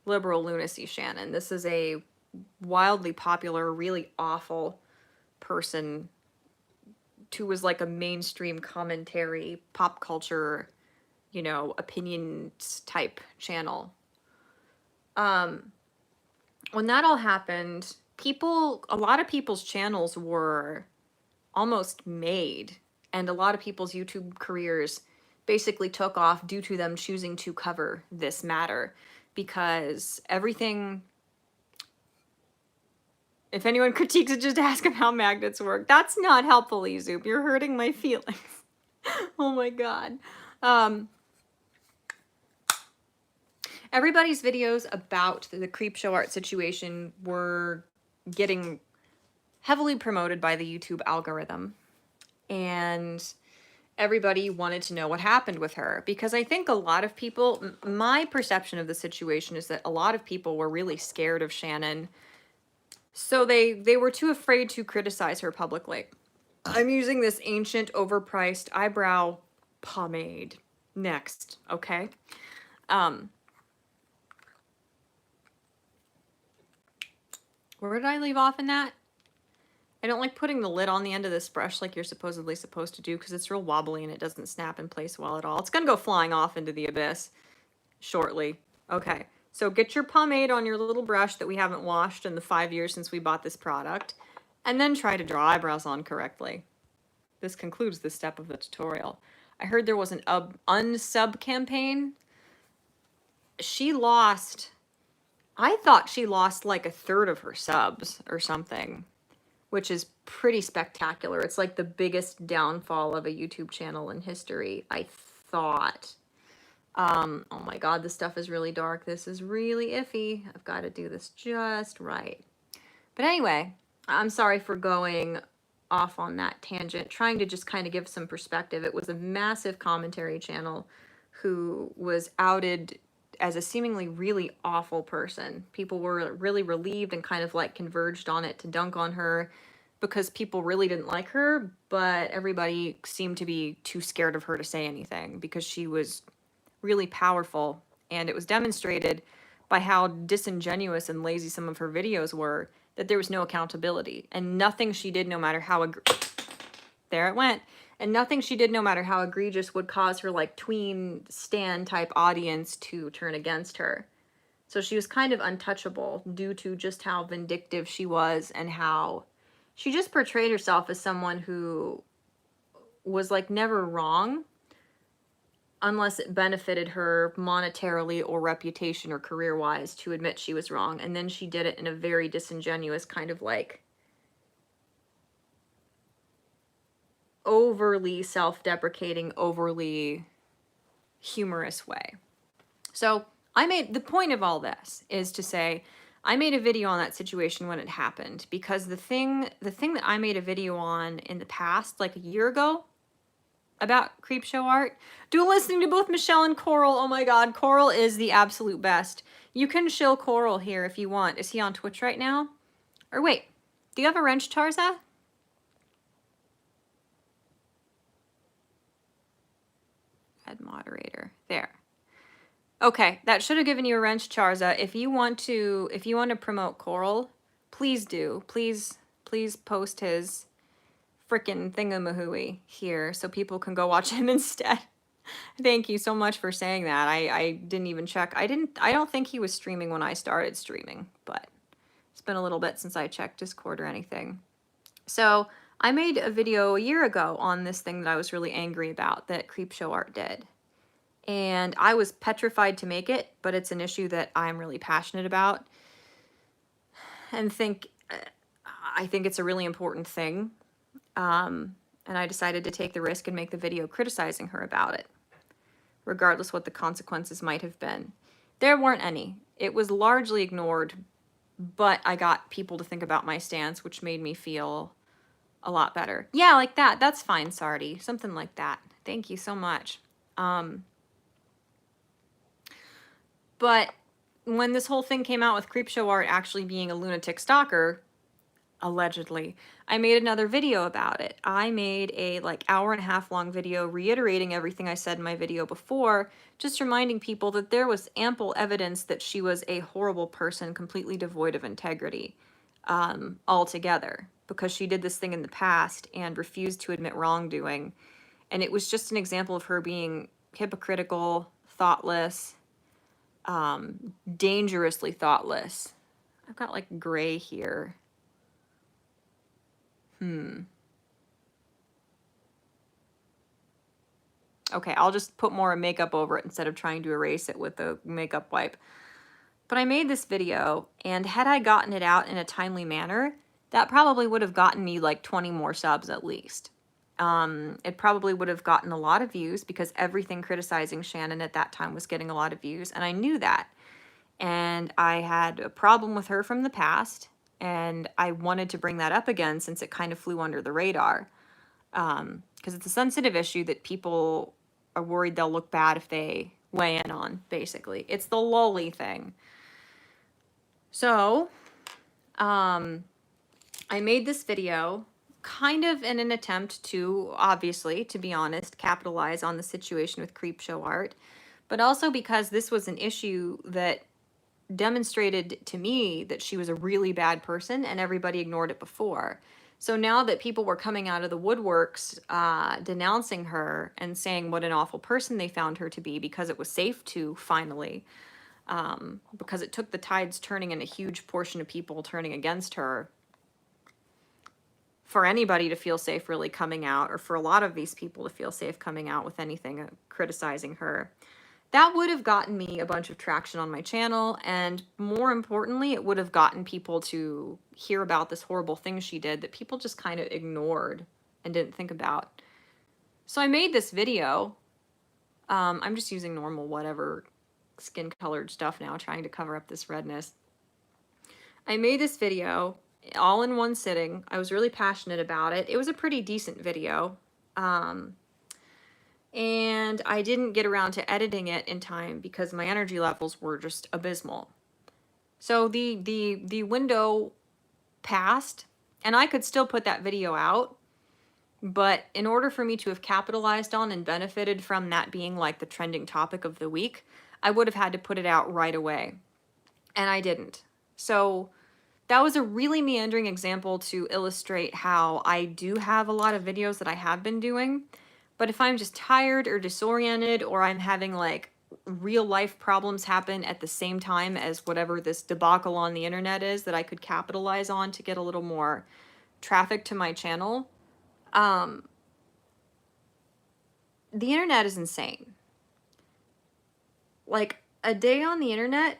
liberal lunacy Shannon. This is a wildly popular, really awful person who was like a mainstream commentary, pop culture, you know, opinions type channel. When that all happened, a lot of people's channels were almost made, and a lot of people's YouTube careers basically took off due to them choosing to cover this matter, because everything, if anyone critiques it, just ask them how magnets work. That's not helpful, Ezoop. You're hurting my feelings. Oh my god. Everybody's videos about the Creepshow Art situation were getting heavily promoted by the YouTube algorithm. And everybody wanted to know what happened with her, because I think a lot of people, my perception of the situation is that a lot of people were really scared of Shannon, so they were too afraid to criticize her publicly. I'm using this ancient overpriced eyebrow pomade next, okay? Where did I leave off in that? I don't like putting the lid on the end of this brush like you're supposedly supposed to do, because it's real wobbly and it doesn't snap in place well at all. It's gonna go flying off into the abyss shortly. Okay, so get your pomade on your little brush that we haven't washed in the 5 years since we bought this product, and then try to draw eyebrows on correctly. This concludes this step of the tutorial. I heard there was an unsub campaign. She lost, I thought she lost like 1/3 of her subs or something, which is pretty spectacular. It's like the biggest downfall of a YouTube channel in history, I thought. Oh my god, this stuff is really dark. This is really iffy. I've got to do this just right. But anyway, I'm sorry for going off on that tangent, trying to just kind of give some perspective. It was a massive commentary channel who was outed as a seemingly really awful person. People were really relieved and kind of like converged on it to dunk on her because people really didn't like her, but everybody seemed to be too scared of her to say anything because she was really powerful, and it was demonstrated by how disingenuous and lazy some of her videos were, that there was no accountability, and nothing she did, no matter how there it went, and nothing she did, no matter how egregious, would cause her like tween stan type audience to turn against her. So she was kind of untouchable due to just how vindictive she was, and how she just portrayed herself as someone who was like never wrong unless it benefited her monetarily or reputation or career-wise to admit she was wrong. And then she did it in a very disingenuous, kind of like overly self-deprecating, overly humorous way. So the point of all this is to say, I made a video on that situation when it happened, because the thing that I made a video on in the past, like a year ago, about Creepshow Art, do listening to both Michelle and Coral. Oh my god, Coral is the absolute best. You can shill Coral here if you want. Is he on Twitch right now? Or wait, do you have a wrench, Tarza? Add moderator. There. Okay, that should have given you a wrench, Charza. If you want to promote Coral, please do. Please post his frickin' thingamahooey here so people can go watch him instead. Thank you so much for saying that. I didn't even check. I don't think he was streaming when I started streaming, but it's been a little bit since I checked Discord or anything. So I made a video a year ago on this thing that I was really angry about that Creepshow Art did. And I was petrified to make it, but it's an issue that I'm really passionate about and I think it's a really important thing. And I decided to take the risk and make the video criticizing her about it, regardless what the consequences might have been. There weren't any. It was largely ignored, but I got people to think about my stance, which made me feel a lot better. Yeah, like that. That's fine, Sardi. Something like that. Thank you so much. But when this whole thing came out with Creepshow Art actually being a lunatic stalker, allegedly, I made another video about it. I made a like hour-and-a-half long video reiterating everything I said in my video before, just reminding people that there was ample evidence that she was a horrible person, completely devoid of integrity, altogether, because she did this thing in the past and refused to admit wrongdoing. And it was just an example of her being hypocritical, thoughtless, dangerously thoughtless. I've got like gray here. Okay, I'll just put more makeup over it instead of trying to erase it with a makeup wipe. But I made this video, and had I gotten it out in a timely manner, that probably would have gotten me like 20 more subs at least. It probably would have gotten a lot of views because everything criticizing Shannon at that time was getting a lot of views, and I knew that. And I had a problem with her from the past, and I wanted to bring that up again since it kind of flew under the radar. Because it's a sensitive issue that people are worried they'll look bad if they weigh in on, basically. It's the lolly thing. So, I made this video kind of in an attempt to, obviously, to be honest, capitalize on the situation with Creepshow Art, but also because this was an issue that demonstrated to me that she was a really bad person and everybody ignored it before. So now that people were coming out of the woodworks denouncing her and saying what an awful person they found her to be because it was safe to finally, because it took the tides turning and a huge portion of people turning against her for anybody to feel safe really coming out, or for a lot of these people to feel safe coming out with anything criticizing her. That would have gotten me a bunch of traction on my channel, and more importantly, it would have gotten people to hear about this horrible thing she did that people just kind of ignored and didn't think about. So I made this video. I'm just using normal whatever skin colored stuff now, trying to cover up this redness. I made this video all in one sitting. I was really passionate about it. It was a pretty decent video. And I didn't get around to editing it in time because my energy levels were just abysmal. So the window passed, and I could still put that video out, but in order for me to have capitalized on and benefited from that being like the trending topic of the week, I would have had to put it out right away, and I didn't. So that was a really meandering example to illustrate how I do have a lot of videos that I have been doing, but if I'm just tired or disoriented, or I'm having like real life problems happen at the same time as whatever this debacle on the internet is that I could capitalize on to get a little more traffic to my channel, the internet is insane. Like, a day on the internet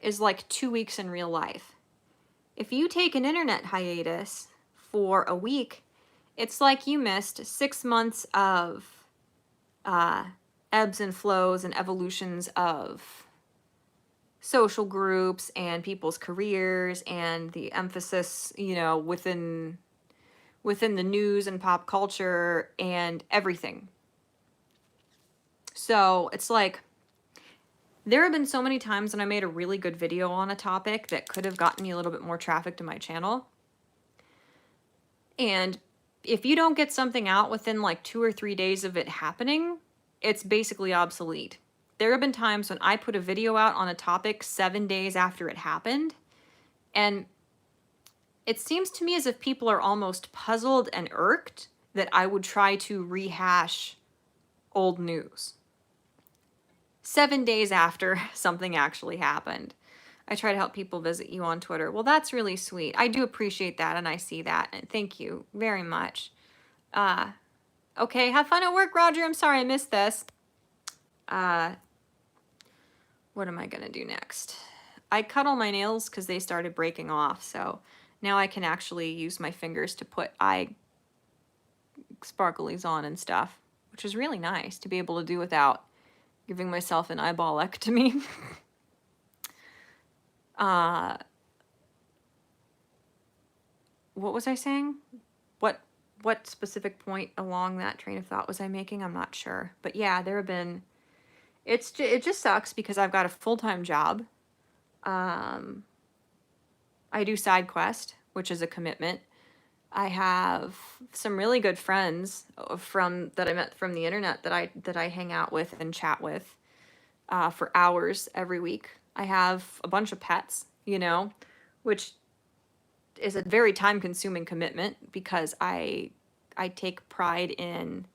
is like 2 weeks in real life. If you take an internet hiatus for a week, it's like you missed 6 months of ebbs and flows and evolutions of social groups and people's careers and the emphasis, you know, within the news and pop culture and everything. So it's like, there have been so many times when I made a really good video on a topic that could have gotten me a little bit more traffic to my channel. And if you don't get something out within like 2 or 3 days of it happening, it's basically obsolete. there have been times when I put a video out on a topic 7 days after it happened, and it seems to me as if people are almost puzzled and irked that I would try to rehash old news 7 days after something actually happened. I try to help people visit you on Twitter. Well, that's really sweet. I do appreciate that, and I see that, and thank you very much. Okay, have fun at work, Roger. I'm sorry I missed this. What am I gonna do next? I cut all my nails because they started breaking off, so now I can actually use my fingers to put eye sparklies on and stuff, which is really nice to be able to do without giving myself an eyeballectomy. What was I saying? What specific point along that train of thought was I making? I'm not sure. But yeah, there have been, it just sucks because I've got a full-time job. I do side quest, which is a commitment. I have some really good friends that I met from the internet that I hang out with and chat with for hours every week. I have a bunch of pets, which is a very time-consuming commitment because I take pride in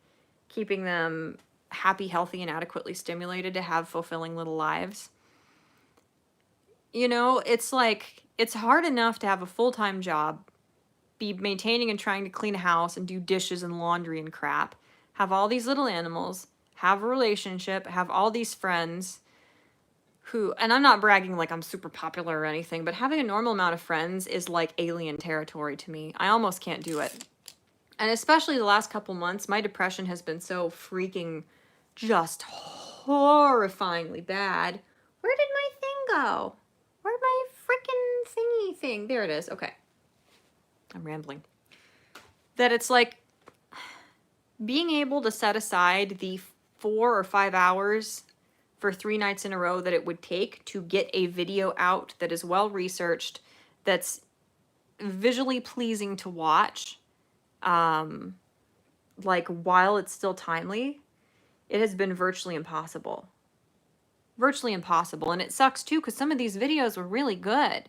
keeping them happy, healthy, and adequately stimulated to have fulfilling little lives. It's like, it's hard enough to have a full-time job, be maintaining and trying to clean a house and do dishes and laundry and crap, have all these little animals, have a relationship, have all these friends who, and I'm not bragging like I'm super popular or anything, but having a normal amount of friends is like alien territory to me. I almost can't do it. And especially the last couple months, my depression has been so freaking just horrifyingly bad. Where did my thing go? Where'd my freaking thingy thing? There it is. Okay. I'm rambling. That it's like being able to set aside the 4 or 5 hours for 3 nights in a row that it would take to get a video out that is well researched, that's visually pleasing to watch, like while it's still timely, it has been virtually impossible. Virtually impossible. And it sucks too, because some of these videos were really good.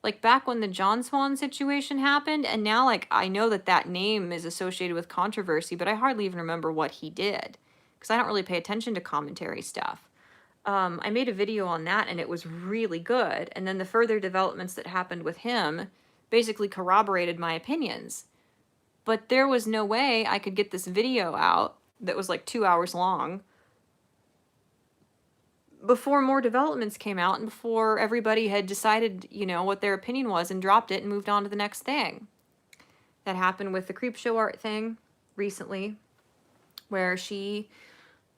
Like back when the John Swan situation happened, and now like I know that name is associated with controversy, but I hardly even remember what he did because I don't really pay attention to commentary stuff. I made a video on that and it was really good. And then the further developments that happened with him basically corroborated my opinions. But there was no way I could get this video out that was like 2 hours long before more developments came out and before everybody had decided, what their opinion was and dropped it and moved on to the next thing. That happened with the Creepshow art thing recently, where she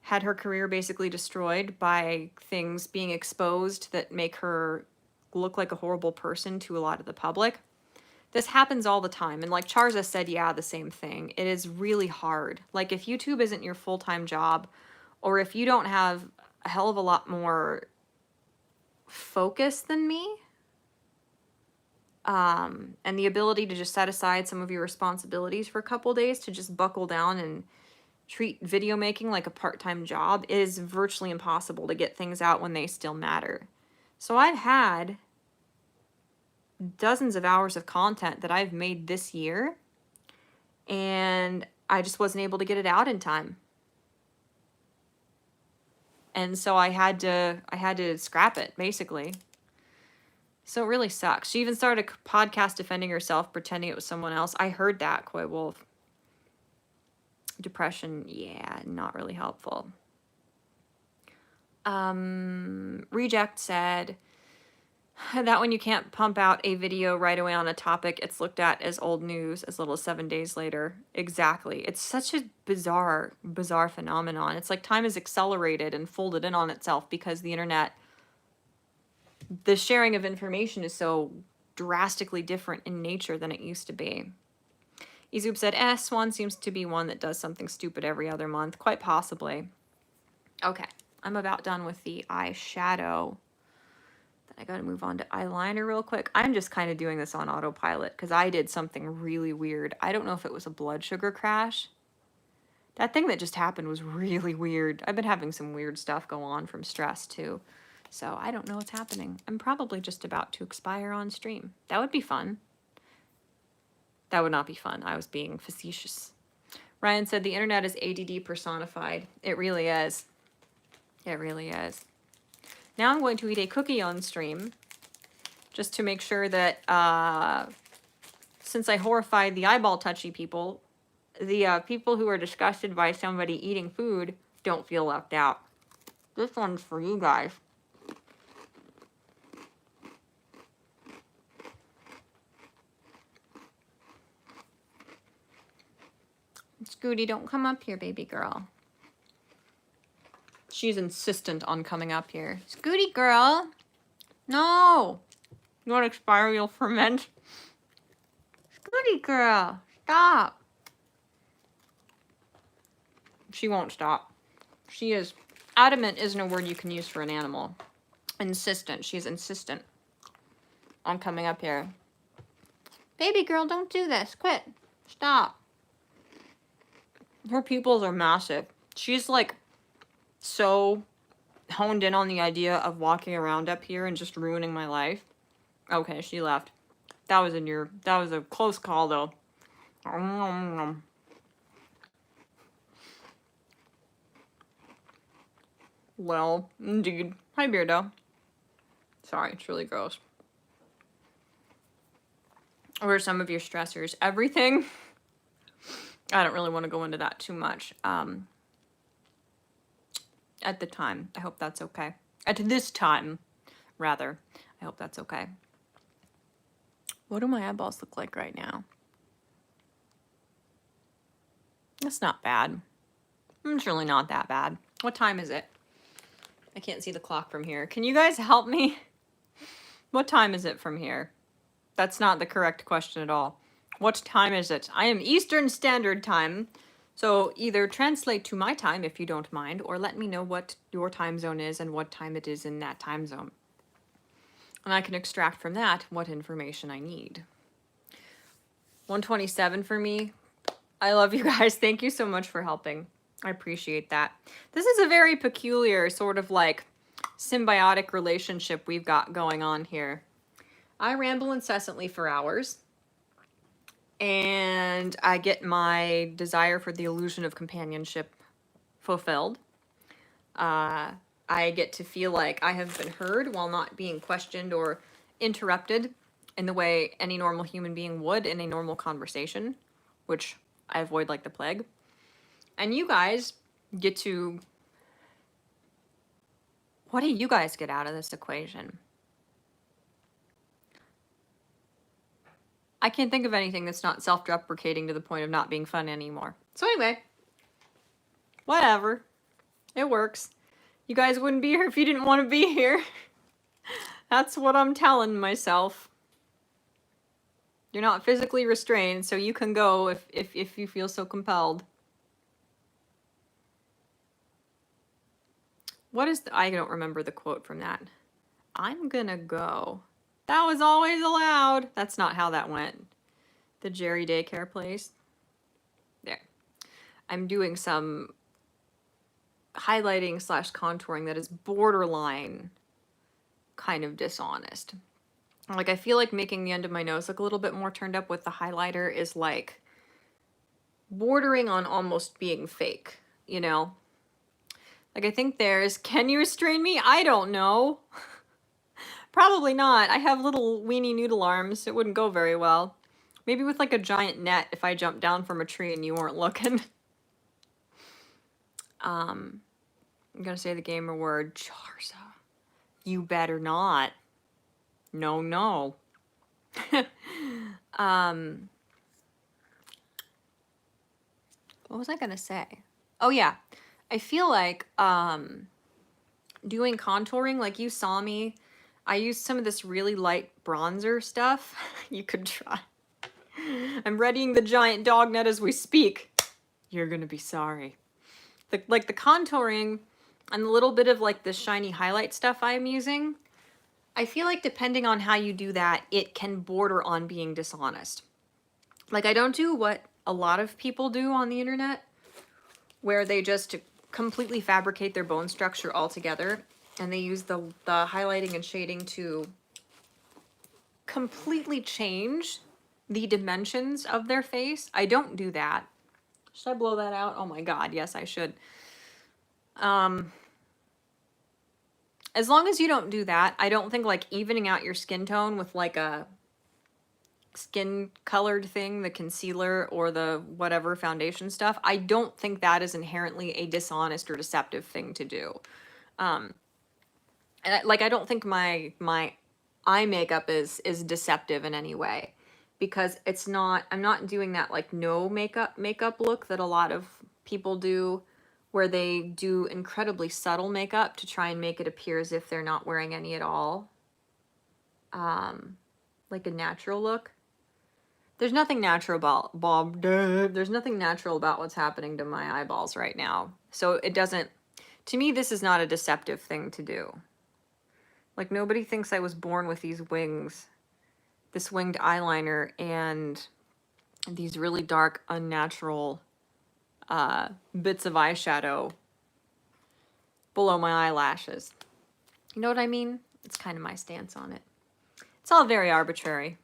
had her career basically destroyed by things being exposed that make her look like a horrible person to a lot of the public. This happens all the time. And like Charza said, yeah, the same thing. It is really hard. Like if YouTube isn't your full-time job, or if you don't have a hell of a lot more focus than me, and the ability to just set aside some of your responsibilities for a couple days to just buckle down and treat video making like a part-time job, it is virtually impossible to get things out when they still matter. So I've had dozens of hours of content that I've made this year, and I just wasn't able to get it out in time. And so I had to scrap it, basically. So it really sucks. She even started a podcast defending herself, pretending it was someone else. I heard that, Koi Wolf. Depression, yeah, not really helpful. Reject said that when you can't pump out a video right away on a topic, it's looked at as old news as little as 7 days later. Exactly. It's such a bizarre phenomenon. It's like time is accelerated and folded in on itself because the internet, the sharing of information is so drastically different in nature than it used to be. Ezoob said, Swan seems to be one that does something stupid every other month. Quite possibly. Okay, I'm about done with the eyeshadow. Then I gotta move on to eyeliner real quick. I'm just kind of doing this on autopilot because I did something really weird. I don't know if it was a blood sugar crash That thing that just happened was really weird. I've been having some weird stuff go on from stress too. So I don't know what's happening. I'm probably just about to expire on stream. That would be fun. That would not be fun. I was being facetious. Ryan said the internet is ADD personified. It really is. It really is. Now I'm going to eat a cookie on stream just to make sure that since I horrified the eyeball touchy people, the people who are disgusted by somebody eating food don't feel left out. This one's for you guys. Scooty, don't come up here, baby girl. She's insistent on coming up here. Scooty girl. No. You want to expire, you'll ferment. Scooty girl. Stop. She won't stop. She is adamant isn't a word you can use for an animal. Insistent. She's insistent on coming up here. Baby girl, don't do this. Quit. Stop. Her pupils are massive. She's like so honed in on the idea of walking around up here and just ruining my life. Okay, she left. That was a close call though. Well, indeed. Hi, Beardo. Sorry, it's really gross. What are some of your stressors? Everything. I don't really want to go into that too much. At the time. I hope that's okay. At this time, rather. I hope that's okay. What do my eyeballs look like right now? That's not bad. It's really not that bad. What time is it? I can't see the clock from here. Can you guys help me? What time is it from here? That's not the correct question at all. What time is it? I am Eastern Standard Time. So either translate to my time if you don't mind, or let me know what your time zone is and what time it is in that time zone. And I can extract from that what information I need. 127 for me. I love you guys. Thank you so much for helping. I appreciate that. This is a very peculiar sort of like symbiotic relationship we've got going on here. I ramble incessantly for hours, and I get my desire for the illusion of companionship fulfilled. I get to feel like I have been heard while not being questioned or interrupted in the way any normal human being would in a normal conversation, which I avoid like the plague. And you guys get to... What do you guys get out of this equation? I can't think of anything that's not self-deprecating to the point of not being fun anymore. So anyway, whatever. It works. You guys wouldn't be here if you didn't want to be here. That's what I'm telling myself. You're not physically restrained, so you can go if you feel so compelled. What is I don't remember the quote from that. I'm gonna go. That was always allowed. That's not how that went. The Jerry daycare place. There. I'm doing some highlighting / contouring that is borderline kind of dishonest. Like, I feel like making the end of my nose look a little bit more turned up with the highlighter is like bordering on almost being fake, you know? Like, I think there's, can you restrain me? I don't know. Probably not. I have little weenie noodle arms. It wouldn't go very well. Maybe with like a giant net if I jumped down from a tree and you weren't looking. I'm gonna say the gamer word, Charza. You better not. No, no. What was I gonna say? Oh yeah, I feel like doing contouring, like you saw me, I used some of this really light bronzer stuff. You could try. I'm readying the giant dog net as we speak. You're gonna be sorry. Like the contouring and a little bit of like the shiny highlight stuff I'm using, I feel like depending on how you do that, it can border on being dishonest. Like, I don't do what a lot of people do on the internet, where they just completely fabricate their bone structure altogether, and they use the highlighting and shading to completely change the dimensions of their face. I don't do that. Should I blow that out? Oh my god, yes I should. As long as you don't do that, I don't think like evening out your skin tone with like a skin colored thing, the concealer or the whatever foundation stuff, I don't think that is inherently a dishonest or deceptive thing to do. And I don't think my eye makeup is deceptive in any way, because it's not, I'm not doing that like no makeup look that a lot of people do, where they do incredibly subtle makeup to try and make it appear as if they're not wearing any at all. Like a natural look. There's nothing natural about there's nothing natural about what's happening to my eyeballs right now. So it doesn't, to me, this is not a deceptive thing to do. Like, nobody thinks I was born with these wings, this winged eyeliner, and these really dark, unnatural bits of eyeshadow below my eyelashes. You know what I mean? It's kind of my stance on it. It's all very arbitrary,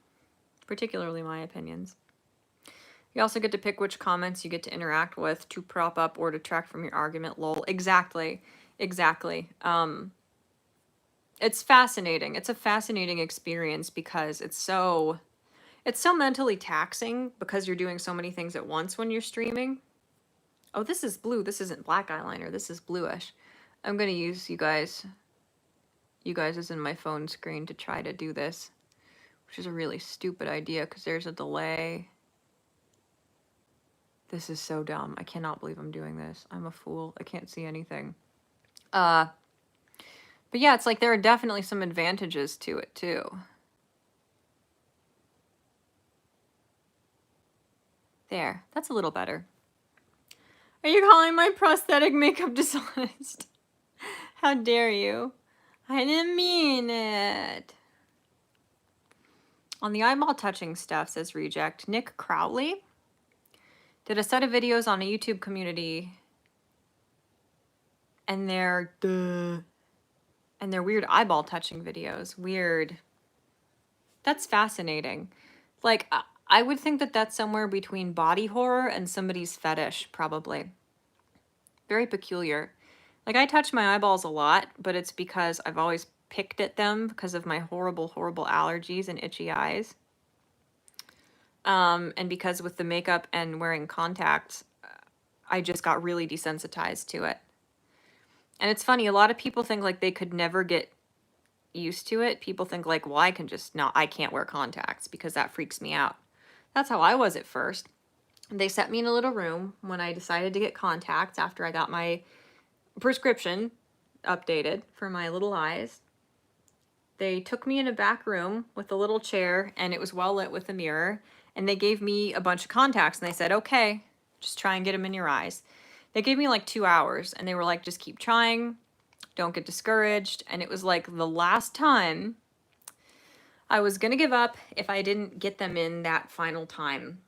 particularly my opinions. You also get to pick which comments you get to interact with to prop up or detract from your argument, lol. Exactly. Exactly. It's fascinating. It's a fascinating experience because it's so mentally taxing because you're doing so many things at once when you're streaming. Oh, this is blue. This isn't black eyeliner. This is bluish. I'm going to use you guys as in my phone screen to try to do this, which is a really stupid idea because there's a delay. This is so dumb. I cannot believe I'm doing this. I'm a fool. I can't see anything. But yeah, it's like there are definitely some advantages to it too. There. That's a little better. Are you calling my prosthetic makeup dishonest? How dare you? I didn't mean it. On the eyeball touching stuff, says Reject, Nick Crowley did a set of videos on a YouTube community, and they're weird eyeball touching videos. Weird. That's fascinating. Like, I would think that that's somewhere between body horror and somebody's fetish, probably. Very peculiar. Like, I touch my eyeballs a lot, but it's because I've always picked at them because of my horrible, horrible allergies and itchy eyes. And because with the makeup and wearing contacts, I just got really desensitized to it. And it's funny, a lot of people think like they could never get used to it. People think like, well, I can't wear contacts because that freaks me out. That's how I was at first. They set me in a little room when I decided to get contacts after I got my prescription updated for my little eyes. They took me in a back room with a little chair, and it was well lit with a mirror, and they gave me a bunch of contacts, and they said, okay, just try and get them in your eyes. They gave me like 2 hours, and they were like, just keep trying, don't get discouraged. And it was like the last time I was gonna give up if I didn't get them in that final time.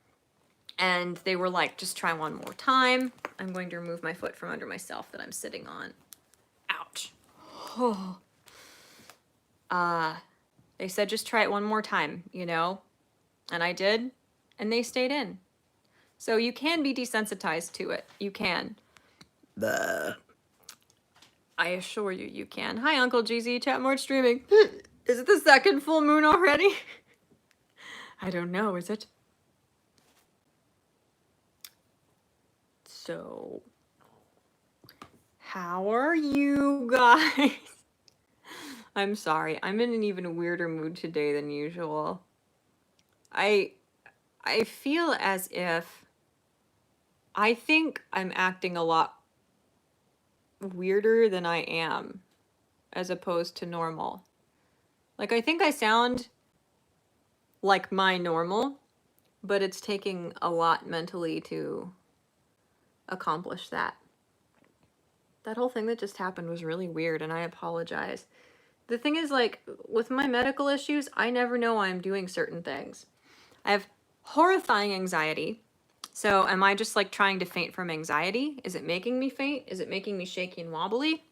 And they were like, just try one more time. I'm going to remove my foot from under myself that I'm sitting on. Ouch. They said, just try it one more time, you know? And I did, and they stayed in. So you can be desensitized to it. You can. I assure you, you can. Hi, Uncle GZ, Chat-Mort streaming. Is it the second full moon already? I don't know, is it? So, how are you guys? I'm sorry, I'm in an even weirder mood today than usual. I feel as if I think I'm acting a lot weirder than I am, as opposed to normal. Like, I think I sound like my normal, but it's taking a lot mentally to accomplish that. That whole thing that just happened was really weird, and I apologize. The thing is, like, with my medical issues, I never know why I'm doing certain things. I have horrifying anxiety, So am I just like trying to faint from anxiety? Is it making me faint? Is it making me shaky and wobbly?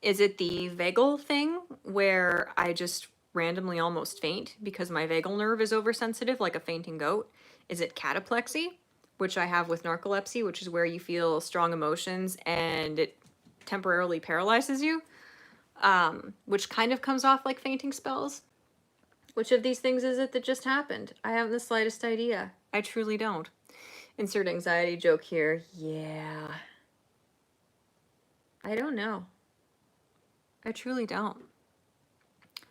Is it the vagal thing where I just randomly almost faint because my vagal nerve is oversensitive like a fainting goat? Is it cataplexy, which I have with narcolepsy, which is where you feel strong emotions and it temporarily paralyzes you, which kind of comes off like fainting spells? Which of these things is it that just happened? I haven't the slightest idea. I truly don't. Insert anxiety joke here. Yeah. I don't know. I truly don't.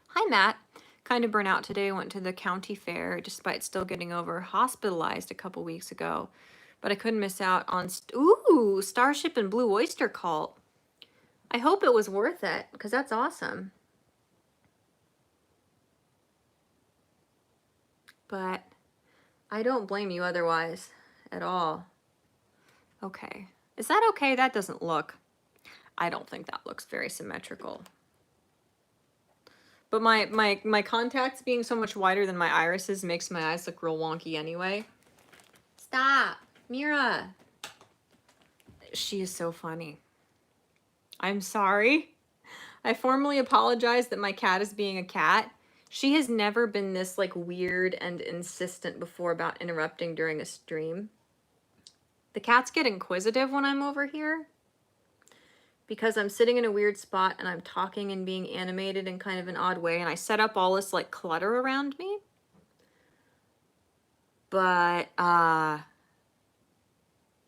Hi, Matt. Kind of burnt out today. Went to the county fair despite still getting hospitalized a couple weeks ago. But I couldn't miss out on, ooh, Starship and Blue Oyster Cult. I hope it was worth it, because that's awesome. But I don't blame you otherwise at all. Okay. Is that okay? That doesn't look. I don't think that looks very symmetrical. But my contacts being so much wider than my irises makes my eyes look real wonky anyway. Stop, Mira. She is so funny. I'm sorry. I formally apologize that my cat is being a cat. She has never been this like weird and insistent before about interrupting during a stream. The cats get inquisitive when I'm over here because I'm sitting in a weird spot and I'm talking and being animated in kind of an odd way, and I set up all this like clutter around me. But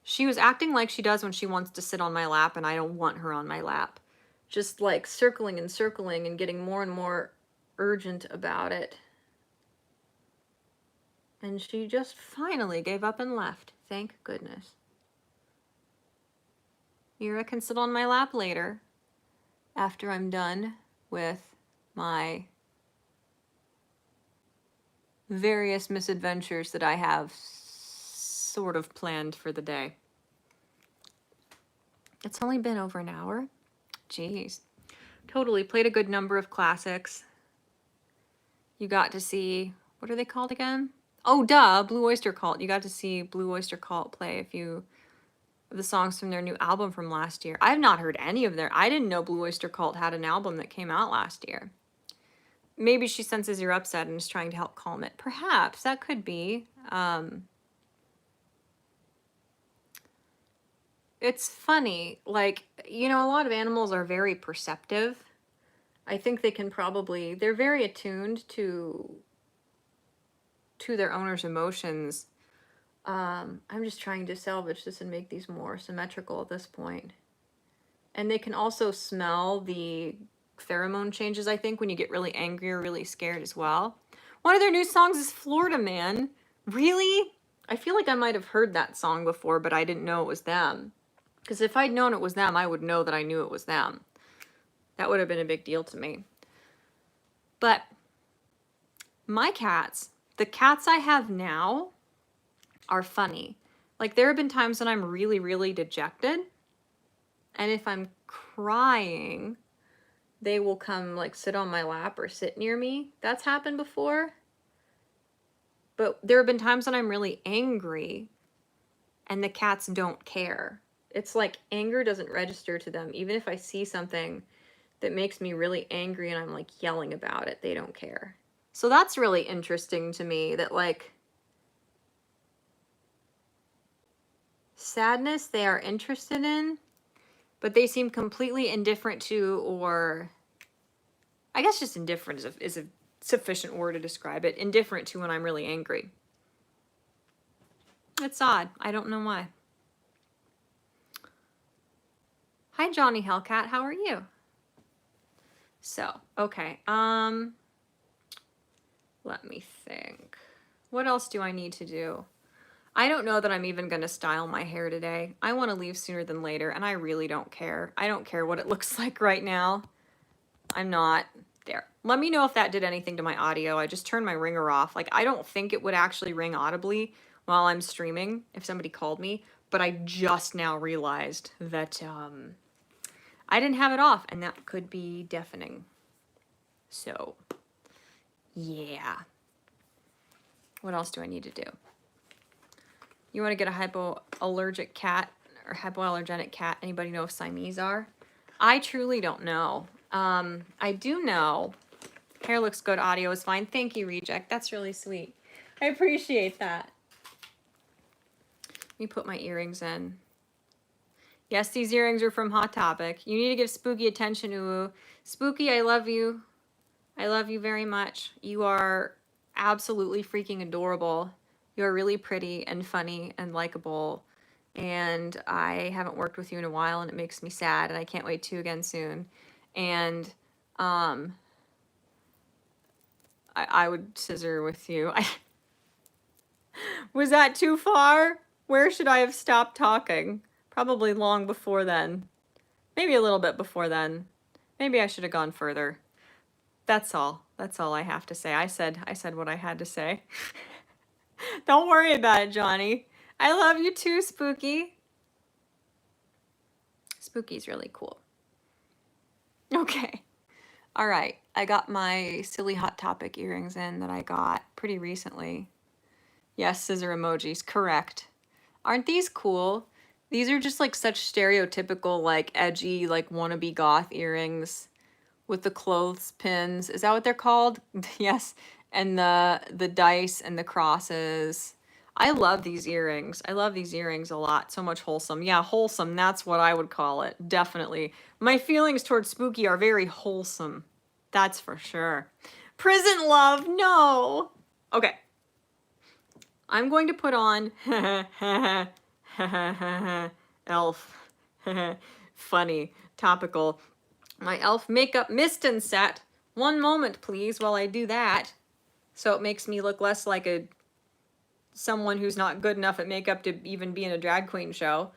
she was acting like she does when she wants to sit on my lap and I don't want her on my lap. Just like circling and circling and getting more and more urgent about it. And she just finally gave up and left. Thank goodness. Mira can sit on my lap later after I'm done with my various misadventures that I have sort of planned for the day. It's only been over an hour. Jeez. Totally played a good number of classics. You got to see, what are they called again? Oh, duh, Blue Oyster Cult. You got to see Blue Oyster Cult play a few of the songs from their new album from last year. I have not heard any of their, I didn't know Blue Oyster Cult had an album that came out last year. Maybe she senses you're upset and is trying to help calm it. Perhaps, that could be. It's funny, like, you know, a lot of animals are very perceptive. I think they can probably, they're very attuned to their owner's emotions. I'm just trying to salvage this and make these more symmetrical at this point. And they can also smell the pheromone changes, I think, when you get really angry or really scared as well. One of their new songs is Florida Man. Really? I feel like I might have heard that song before, but I didn't know it was them. Because if I'd known it was them, I would know that I knew it was them. That would have been a big deal to me. But my cats, the cats I have now, are funny. Like, there have been times when I'm really, really dejected. And if I'm crying, they will come like sit on my lap or sit near me. That's happened before. But there have been times when I'm really angry and the cats don't care. It's like anger doesn't register to them. Even if I see something that makes me really angry and I'm like yelling about it, they don't care. So that's really interesting to me, that like sadness they are interested in, but they seem completely indifferent to, or I guess just indifferent is a sufficient word to describe it. Indifferent to when I'm really angry. It's odd. I don't know why. Hi, Johnny Hellcat. How are you? So, okay. Let me think. What else do I need to do? I don't know that I'm even going to style my hair today. I want to leave sooner than later, and I really don't care. I don't care what it looks like right now. I'm not there. Let me know if that did anything to my audio. I just turned my ringer off. Like, I don't think it would actually ring audibly while I'm streaming if somebody called me, but I just now realized that I didn't have it off, and that could be deafening. So, yeah. What else do I need to do? You want to get a hypoallergic cat or hypoallergenic cat? Anybody know if Siamese are? I truly don't know. I do know. Hair looks good. Audio is fine. Thank you, Reject. That's really sweet. I appreciate that. Let me put my earrings in. Yes, these earrings are from Hot Topic. You need to give Spooky attention, Uwu. Spooky, I love you. I love you very much. You are absolutely freaking adorable. You're really pretty and funny and likable. And I haven't worked with you in a while and it makes me sad and I can't wait to again soon. And I would scissor with you. Was that too far? Where should I have stopped talking? Probably long before then. Maybe a little bit before then. Maybe I should have gone further. That's all. That's all I have to say. I said what I had to say. Don't worry about it, Johnny. I love you too, Spooky. Spooky's really cool. Okay. All right. I got my silly Hot Topic earrings in that I got pretty recently. Yes, scissor emojis. Correct. Aren't these cool? These are just like such stereotypical, like edgy, like wannabe goth earrings with the clothespins. Is that what they're called? Yes. And the dice and the crosses. I love these earrings. I love these earrings a lot. So much wholesome. Yeah, wholesome. That's what I would call it. Definitely. My feelings towards Spooky are very wholesome. That's for sure. Prison love. No. Okay. I'm going to put on elf. Funny. Topical. My elf makeup mist and set. One moment, please, while I do that. So it makes me look less like someone who's not good enough at makeup to even be in a drag queen show.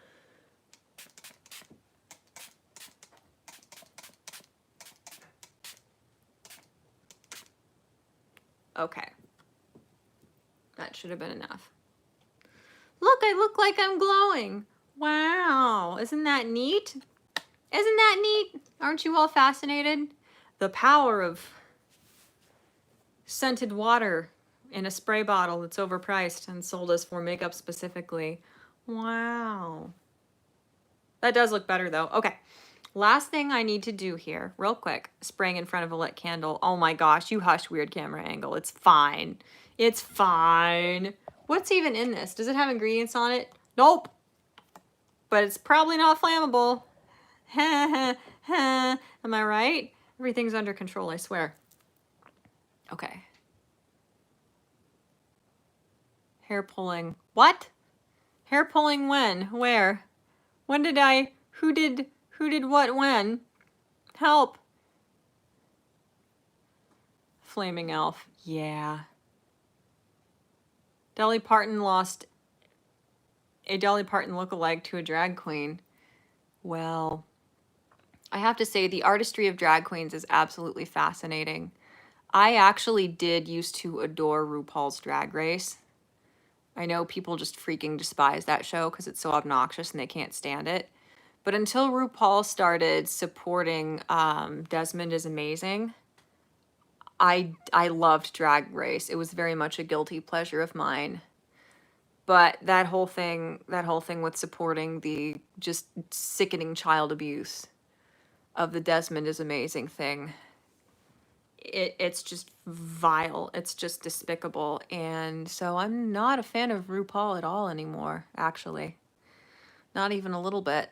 Okay. That should have been enough. Look, I look like I'm glowing. Wow. Isn't that neat? Isn't that neat? Aren't you all fascinated? The power of scented water in a spray bottle that's overpriced and sold as for makeup specifically. Wow. That does look better though. Okay. Last thing I need to do here, real quick, spraying in front of a lit candle. Oh my gosh, you hush, weird camera angle. It's fine. It's fine. What's even in this? Does it have ingredients on it? Nope. But it's probably not flammable. Am I right? Everything's under control, I swear. Okay. Hair pulling. What? Hair pulling when? Where? When did I? Who did what when? Help. Flaming elf. Yeah. Dolly Parton lost a Dolly Parton lookalike to a drag queen. Well, I have to say the artistry of drag queens is absolutely fascinating. I actually did used to adore RuPaul's Drag Race. I know people just freaking despise that show because it's so obnoxious and they can't stand it. But until RuPaul started supporting Desmond is Amazing, I loved Drag Race. It was very much a guilty pleasure of mine. But that whole thing with supporting the just sickening child abuse of the Desmond is Amazing thing, it's just vile. It's just despicable. And so I'm not a fan of RuPaul at all anymore, actually. Not even a little bit.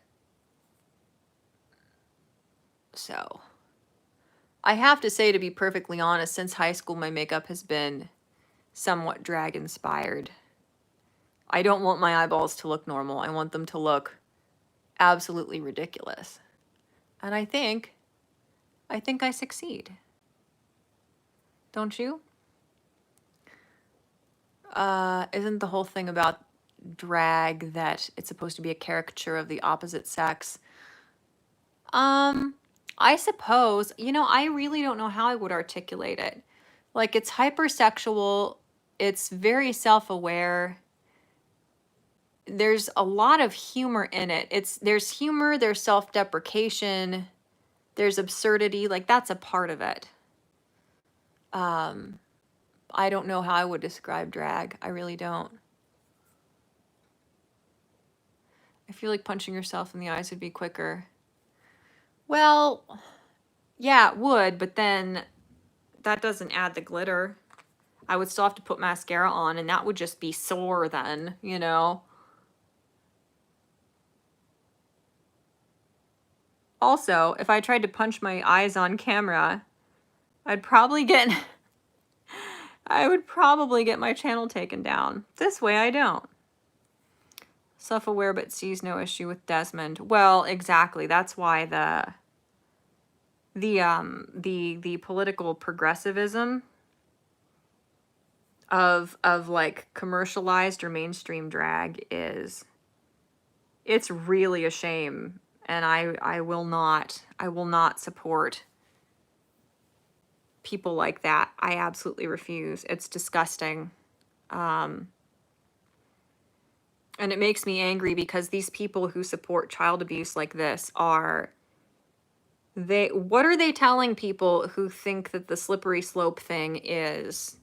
So I have to say, to be perfectly honest, since high school, my makeup has been somewhat drag inspired. I don't want my eyeballs to look normal. I want them to look absolutely ridiculous. And I think I succeed. Don't you? Isn't the whole thing about drag that it's supposed to be a caricature of the opposite sex? I suppose, I really don't know how I would articulate it. Like, it's hypersexual, it's very self-aware. There's a lot of humor in it. There's humor, there's self-deprecation, there's absurdity, like that's a part of it. I don't know how I would describe drag. I really don't. I feel like punching yourself in the eyes would be quicker. Well, yeah, it would, but then that doesn't add the glitter. I would still have to put mascara on, and that would just be sore then, you know? Also, if I tried to punch my eyes on camera, I'd probably get... I would probably get my channel taken down. This way I don't. Self-aware but sees no issue with Desmond. Well, exactly. That's why the political progressivism of like commercialized or mainstream drag is, it's really a shame, and I will not support people like that. I absolutely refuse. It's disgusting. And it makes me angry because these people who support child abuse like this are, what are they telling people who think that the slippery slope thing is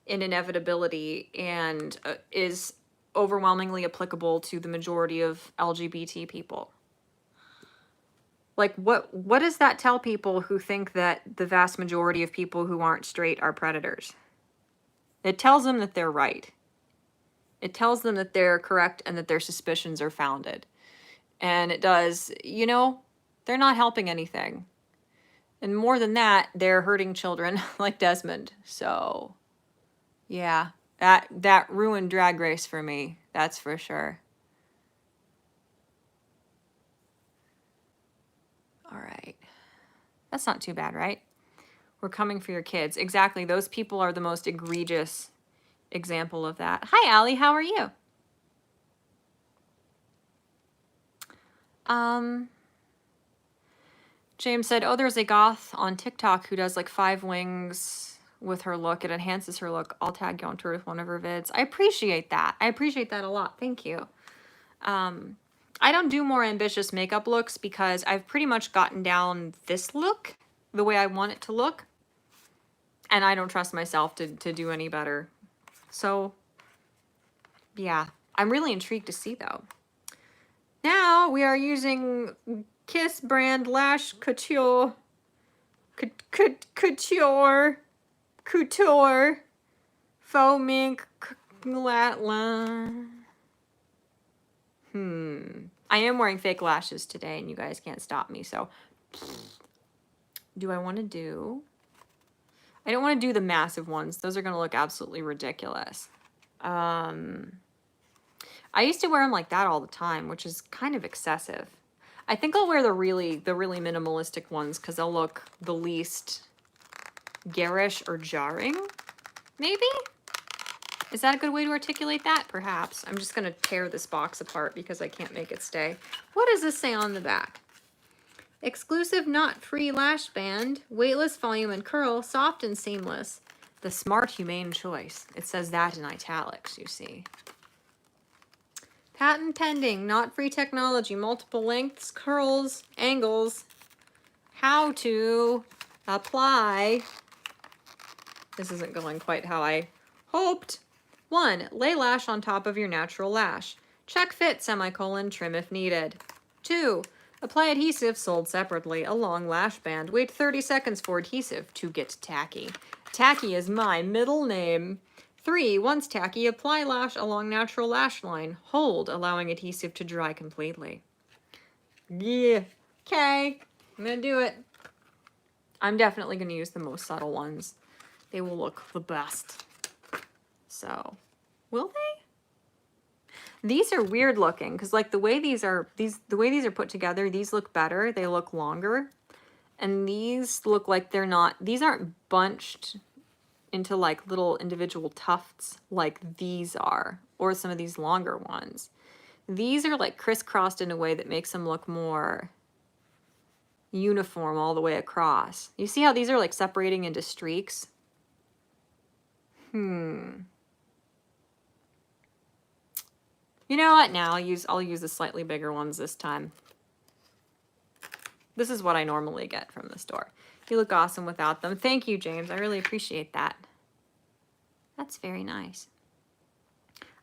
an inevitability and is overwhelmingly applicable to the majority of LGBT people? Like, what does that tell people who think that the vast majority of people who aren't straight are predators? It tells them that they're right. It tells them that they're correct and that their suspicions are founded. And it does, you know, they're not helping anything. And more than that, they're hurting children like Desmond. So, yeah, that ruined Drag Race for me. That's for sure. All right. That's not too bad, right? We're coming for your kids. Exactly. Those people are the most egregious example of that. Hi, Allie. How are you? James said, oh, there's a goth on TikTok who does like 5 wings with her look. It enhances her look. I'll tag you onto her with one of her vids. I appreciate that. I appreciate that a lot. Thank you. I don't do more ambitious makeup looks because I've pretty much gotten down this look the way I want it to look. And I don't trust myself to do any better. So, yeah. I'm really intrigued to see, though. Now we are using Kiss brand Lash Couture. Couture. Faux mink. I am wearing fake lashes today, and you guys can't stop me, so. Do I want to do... I don't want to do the massive ones. Those are going to look absolutely ridiculous. I used to wear them like that all the time, which is kind of excessive. I think I'll wear the really minimalistic ones because they'll look the least garish or jarring, maybe? Is that a good way to articulate that? Perhaps. I'm just going to tear this box apart because I can't make it stay. What does this say on the back? Exclusive knot-free lash band, weightless volume and curl, soft and seamless. The smart, humane choice. It says that in italics, you see. Patent pending, knot-free technology, multiple lengths, curls, angles. How to apply. This isn't going quite how I hoped. 1. Lay lash on top of your natural lash. Check fit, semicolon, trim if needed. 2. Apply adhesive sold separately, a long lash band. Wait 30 seconds for adhesive to get tacky. Tacky is my middle name. 3. Once tacky, apply lash along natural lash line. Hold, allowing adhesive to dry completely. Yeah. Okay. I'm going to do it. I'm definitely going to use the most subtle ones. They will look the best. So, will they? These are weird looking because like the way these are put together, these look better. They look longer. And these look like they're not, these aren't bunched into like little individual tufts like these are, or some of these longer ones. These are like crisscrossed in a way that makes them look more uniform all the way across. You see how these are like separating into streaks? You know what? Now I'll use the slightly bigger ones this time. This is what I normally get from the store. You look awesome without them. Thank you, James. I really appreciate that. That's very nice.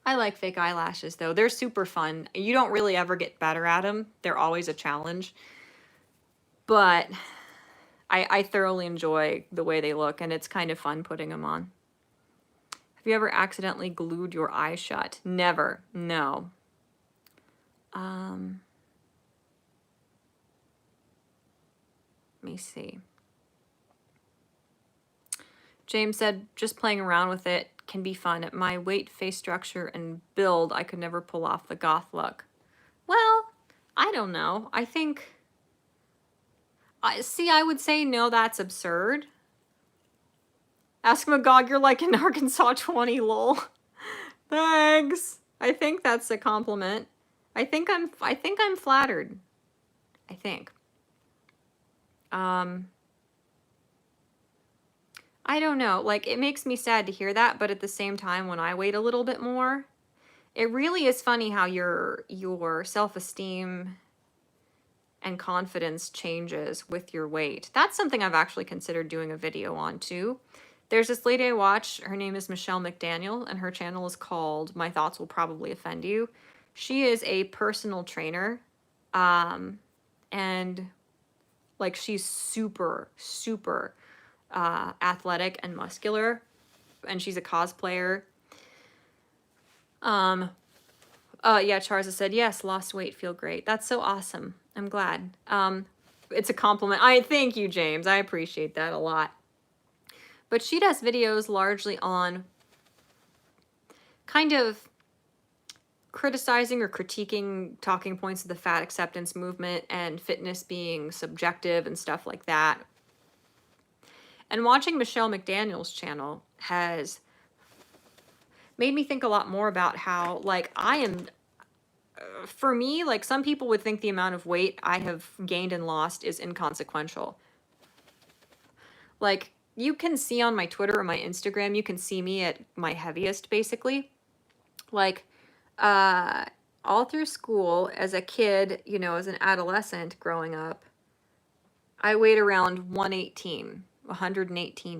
I like fake eyelashes though. They're super fun. You don't really ever get better at them. They're always a challenge. But I thoroughly enjoy the way they look, and it's kind of fun putting them on. Have you ever accidentally glued your eye shut? Never. No. Let me see. James said, just playing around with it can be fun. At my weight, face structure, and build, I could never pull off the goth look. Well, I don't know. I think... I would say no, that's absurd. Ask Magog, you're like an Arkansas 20, lol. Thanks. I think that's a compliment. I think I'm flattered. I think. I don't know. Like, it makes me sad to hear that, but at the same time, when I wait a little bit more, it really is funny how your self-esteem and confidence changes with your weight. That's something I've actually considered doing a video on too. There's this lady I watch, her name is Michelle McDaniel, and her channel is called My Thoughts Will Probably Offend You. She is a personal trainer, and like she's super, super athletic and muscular, and she's a cosplayer. Yeah, Charza said, yes, lost weight, feel great. That's so awesome. I'm glad. It's a compliment. I thank you, James. I appreciate that a lot. But she does videos largely on kind of criticizing or critiquing talking points of the fat acceptance movement and fitness being subjective and stuff like that. And watching Michelle McDaniel's channel has made me think a lot more about how, like, I am, for me, like, some people would think the amount of weight I have gained and lost is inconsequential. Like, you can see on my Twitter or my Instagram, you can see me at my heaviest, basically. Like, all through school, as a kid, you know, as an adolescent growing up, I weighed around 118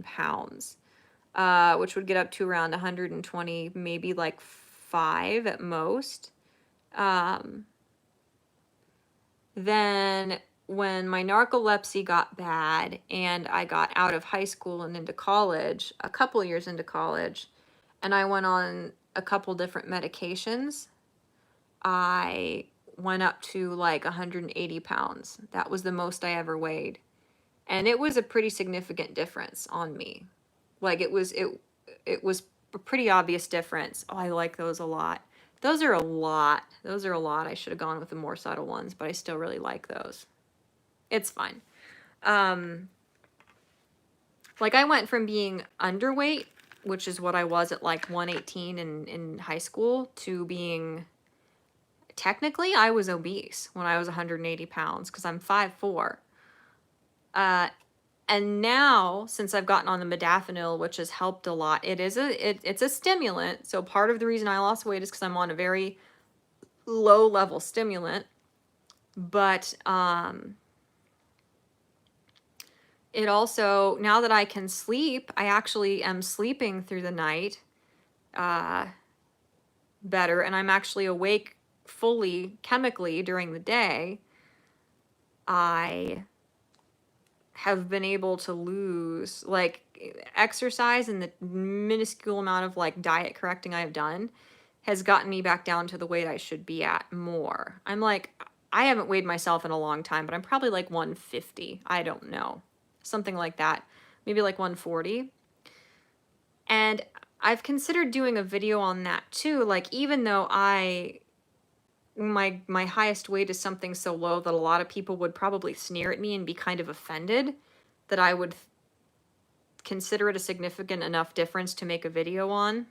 pounds, which would get up to around 120, maybe like 5 at most. Then when my narcolepsy got bad and I got out of high school and into college, a couple years into college, and I went on a couple different medications, I went up to like 180 pounds. That was the most I ever weighed. And it was a pretty significant difference on me. Like it was a pretty obvious difference. Oh, I like those a lot. Those are a lot. Those are a lot. I should have gone with the more subtle ones, but I still really like those. It's fine. Like I went from being underweight, which is what I was at like 118 in high school, to being, technically I was obese when I was 180 pounds because I'm 5'4". And now, since I've gotten on the modafinil, which has helped a lot, it's a stimulant. So part of the reason I lost weight is because I'm on a very low level stimulant. But it also, now that I can sleep, I actually am sleeping through the night better, and I'm actually awake fully chemically during the day. I have been able to lose, like, exercise and the minuscule amount of like diet correcting I've done has gotten me back down to the weight I should be at more. I'm like, I haven't weighed myself in a long time, but I'm probably like 150. I don't know. Something like that. Maybe like 140. And I've considered doing a video on that too. Like, even though my highest weight is something so low that a lot of people would probably sneer at me and be kind of offended that I would consider it a significant enough difference to make a video on.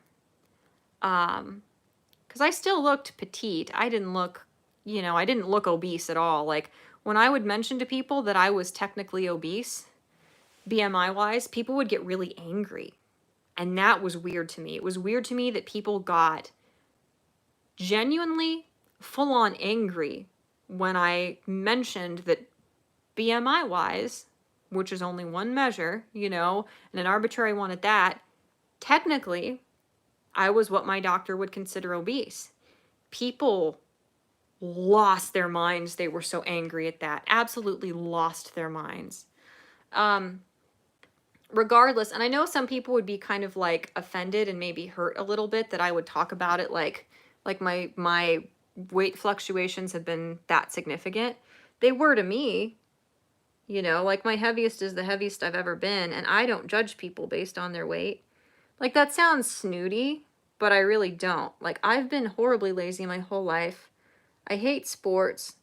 Because I still looked petite. I didn't look, you know, I didn't look obese at all. Like, when I would mention to people that I was technically obese, BMI-wise, people would get really angry. And that was weird to me. It was weird to me that people got genuinely full-on angry when I mentioned that BMI-wise, which is only one measure, you know, and an arbitrary one at that, technically, I was what my doctor would consider obese. People lost their minds. They were so angry at that. Absolutely lost their minds. Regardless, and I know some people would be kind of like offended and maybe hurt a little bit that I would talk about it like my weight fluctuations have been that significant. They were to me, you know, like my heaviest is the heaviest I've ever been, and I don't judge people based on their weight. Like that sounds snooty, but I really don't. Like I've been horribly lazy my whole life. I hate sports.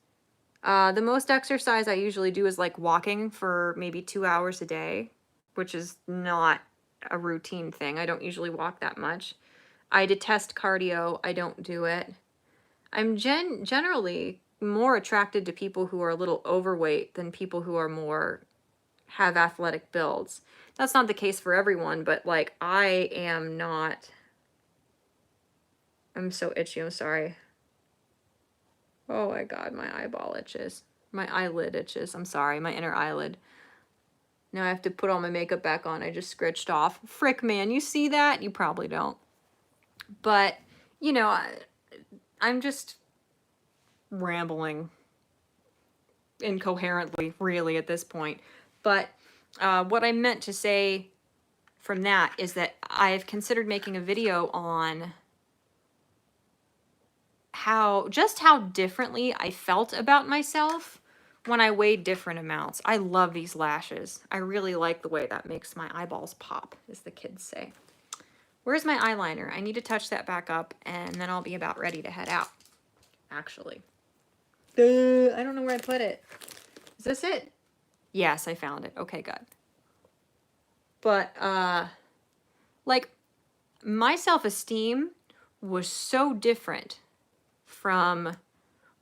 The most exercise I usually do is like walking for maybe 2 hours a day, which is not a routine thing. I don't usually walk that much. I detest cardio. I don't do it. I'm generally more attracted to people who are a little overweight than people who are more have athletic builds. That's not the case for everyone, but like I am not. I'm so itchy. I'm sorry. Oh my God, my eyeball itches. My eyelid itches. I'm sorry, my inner eyelid. Now I have to put all my makeup back on. I just scratched off. Frick, man, you see that? You probably don't. But, you know, I'm just rambling incoherently, really, at this point. But what I meant to say from that is that I've considered making a video on how differently I felt about myself when I weighed different amounts. I love these lashes. I really like the way that makes my eyeballs pop, as the kids say. Where's my eyeliner? I need to touch that back up, and then I'll be about ready to head out, actually. I don't know where I put it. Is this it? Yes, I found it. Okay, good. But, like, my self-esteem was so different from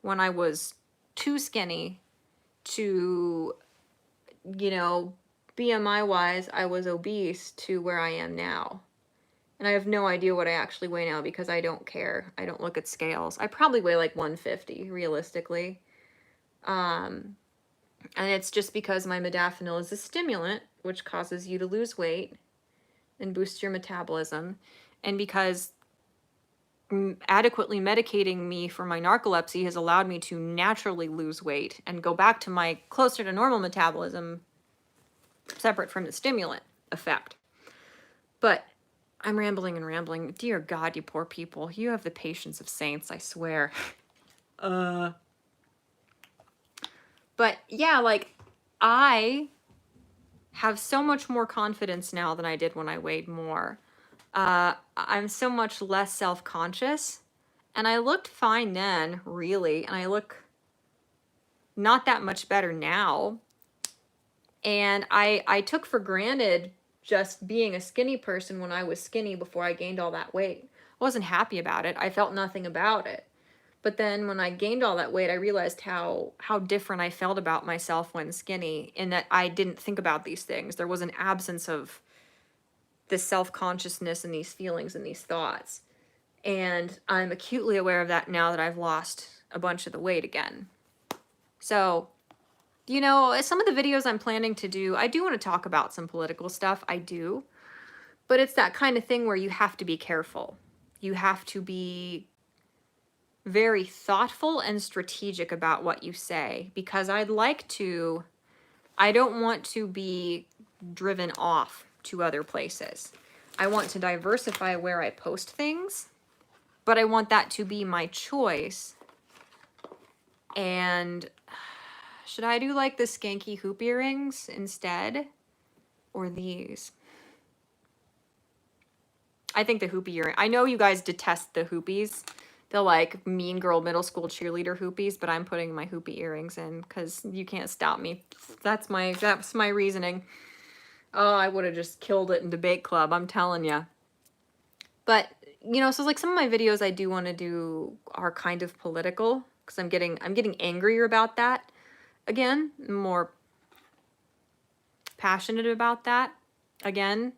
when I was too skinny to, you know, BMI-wise, I was obese to where I am now. And I have no idea what I actually weigh now because I don't care. I don't look at scales. I probably weigh like 150, realistically. And it's just because my modafinil is a stimulant, which causes you to lose weight and boosts your metabolism. And because adequately medicating me for my narcolepsy has allowed me to naturally lose weight and go back to my closer to normal metabolism, separate from the stimulant effect. But I'm rambling and rambling. Dear God, you poor people. You have the patience of saints, I swear. But yeah, like, I have so much more confidence now than I did when I weighed more. I'm so much less self-conscious. And I looked fine then, really. And I look not that much better now. And I took for granted just being a skinny person when I was skinny before I gained all that weight. I wasn't happy about it. I felt nothing about it. But then when I gained all that weight, I realized how different I felt about myself when skinny, in that I didn't think about these things. There was an absence of this self-consciousness and these feelings and these thoughts. And I'm acutely aware of that now that I've lost a bunch of the weight again. So, you know, some of the videos I'm planning to do, I do want to talk about some political stuff. I do. But it's that kind of thing where you have to be careful. You have to be very thoughtful and strategic about what you say, because I don't want to be driven off to other places. I want to diversify where I post things, but I want that to be my choice. And should I do like the skanky hoop earrings instead? Or these? I think the hoopy earring. I know you guys detest the hoopies. The like mean girl middle school cheerleader hoopies, but I'm putting my hoopy earrings in because you can't stop me. That's my reasoning. Oh, I would have just killed it in debate club, I'm telling you. But, you know, so like some of my videos I do want to do are kind of political because I'm getting angrier about that. Again, more passionate about that again,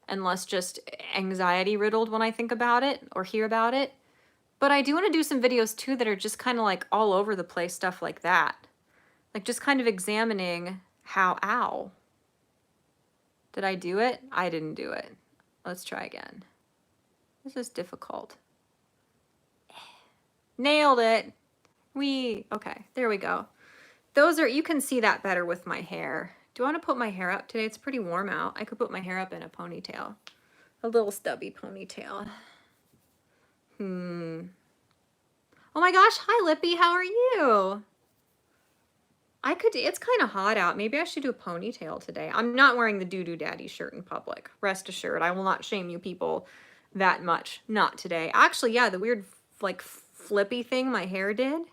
and less just anxiety riddled when I think about it or hear about it. But I do want to do some videos too that are just kind of like all over the place, stuff like that. Like just kind of examining how, ow. Did I do it? I didn't do it. Let's try again. This is difficult. Nailed it. Okay, there we go. Those are, you can see that better with my hair. Do I want to put my hair up today? It's pretty warm out. I could put my hair up in a ponytail. A little stubby ponytail. Oh my gosh, hi Lippy, how are you? It's kind of hot out. Maybe I should do a ponytail today. I'm not wearing the Doo-Doo Daddy shirt in public. Rest assured, I will not shame you people that much. Not today. Actually, yeah, the weird like flippy thing my hair did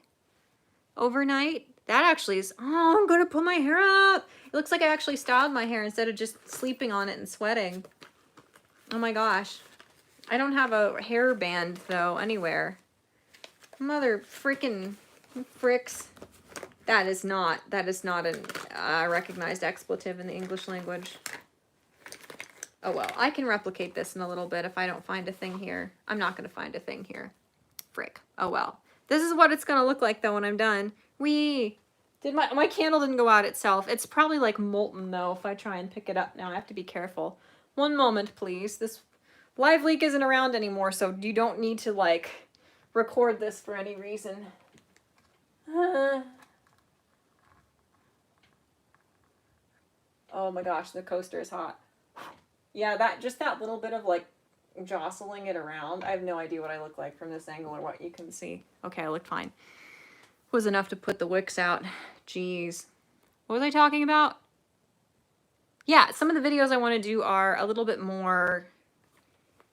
overnight, that actually is, oh, I'm gonna put my hair up. It looks like I actually styled my hair instead of just sleeping on it and sweating. Oh my gosh. I don't have a hair band though anywhere. Mother freaking fricks. That is not a recognized expletive in the English language. Oh well, I can replicate this in a little bit if I don't find a thing here. I'm not going to find a thing here. Frick. Oh well. This is what it's going to look like though when I'm done. My candle didn't go out itself. It's probably like molten though if I try and pick it up now. I have to be careful. One moment, please. This live leak isn't around anymore, so you don't need to like record this for any reason. Oh my gosh, the coaster is hot. Yeah, that little bit of like jostling it around. I have no idea what I look like from this angle or what you can see. Okay, I look fine. Was enough to put the wicks out. Jeez. What was I talking about? Yeah, some of the videos I want to do are a little bit more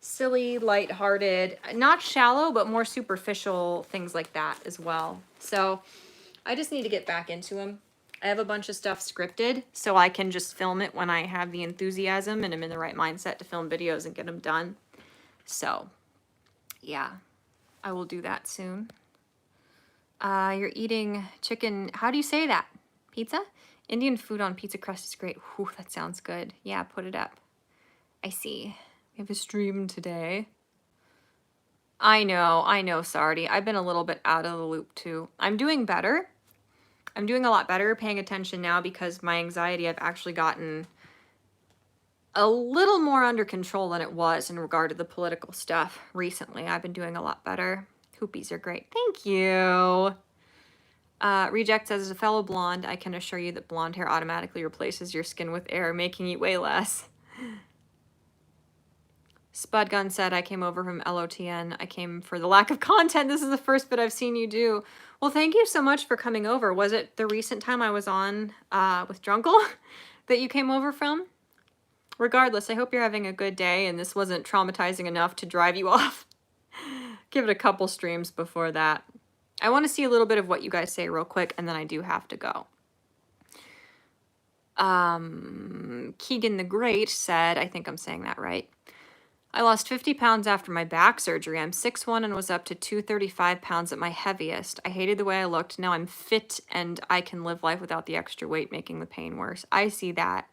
silly, lighthearted, not shallow, but more superficial things like that as well. So I just need to get back into them. I have a bunch of stuff scripted, so I can just film it when I have the enthusiasm and I'm in the right mindset to film videos and get them done. So, yeah, I will do that soon. You're eating chicken. How do you say that? Pizza? Indian food on pizza crust is great. Whew, that sounds good. Yeah, put it up. I see. We have a stream today. I know, Sardi. I've been a little bit out of the loop too. I'm doing better. I'm doing a lot better paying attention now because my anxiety I've actually gotten a little more under control than it was in regard to the political stuff recently. I've been doing a lot better. Hoopies are great. Thank you. Reject says, as a fellow blonde, I can assure you that blonde hair automatically replaces your skin with air, making you weigh less. Spudgun said, I came over from LOTN. I came for the lack of content. This is the first bit I've seen you do. Well, thank you so much for coming over. Was it the recent time I was on with Drunkle that you came over from? Regardless, I hope you're having a good day and this wasn't traumatizing enough to drive you off. Give it a couple streams before that. I want to see a little bit of what you guys say real quick, and then I do have to go. Keegan the Great said, I think I'm saying that right. I lost 50 pounds after my back surgery. I'm 6'1" and was up to 235 pounds at my heaviest. I hated the way I looked. Now I'm fit and I can live life without the extra weight making the pain worse. I see that.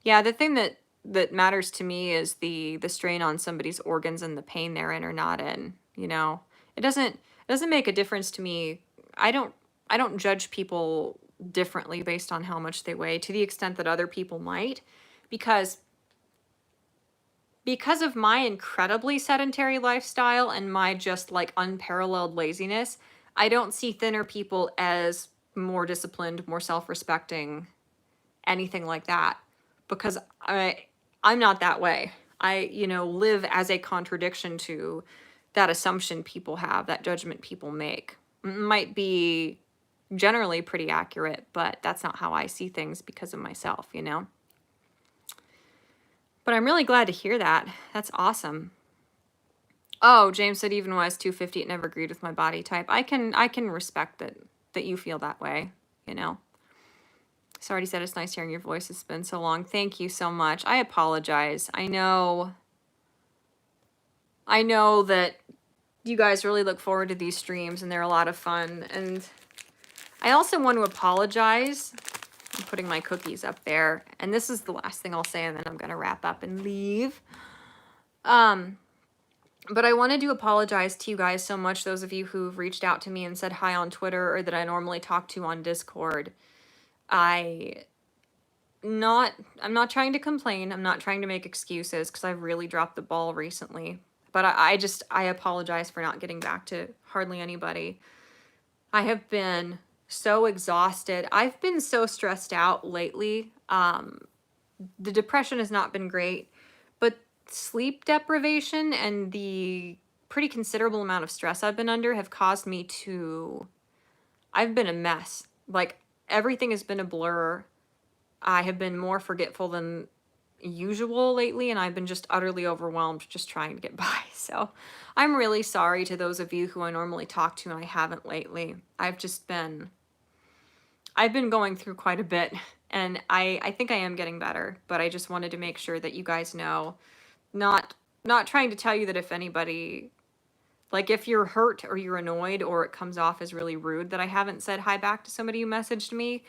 Yeah, the thing that matters to me is the strain on somebody's organs and the pain they're in or not in, you know. It doesn't make a difference to me. I don't judge people differently based on how much they weigh to the extent that other people might, because of my incredibly sedentary lifestyle and my just like unparalleled laziness, I don't see thinner people as more disciplined, more self-respecting, anything like that, because I'm not that way. I, live as a contradiction to that assumption people have, that judgment people make. Might be generally pretty accurate, but that's not how I see things because of myself, you know? But I'm really glad to hear that. That's awesome. Oh, James said even when I was 250, it never agreed with my body type. I can respect that you feel that way, you know? Sardi said it's nice hearing your voice. It's been so long. Thank you so much. I apologize. I know that you guys really look forward to these streams and they're a lot of fun. And I also want to apologize. I'm putting my cookies up there. And this is the last thing I'll say, and then I'm going to wrap up and leave. But I wanted to apologize to you guys so much, those of you who've reached out to me and said hi on Twitter or that I normally talk to on Discord. I'm not trying to complain. I'm not trying to make excuses because I've really dropped the ball recently. But I apologize for not getting back to hardly anybody. I have been so exhausted. I've been so stressed out lately. The depression has not been great, but sleep deprivation and the pretty considerable amount of stress I've been under have caused me to, I've been a mess. Like, everything has been a blur. I have been more forgetful than usual lately, and I've been just utterly overwhelmed just trying to get by. So I'm really sorry to those of you who I normally talk to and I haven't lately. I've been going through quite a bit, and I think I am getting better, but I just wanted to make sure that you guys know, not trying to tell you that if anybody, like, if you're hurt or you're annoyed or it comes off as really rude that I haven't said hi back to somebody who messaged me,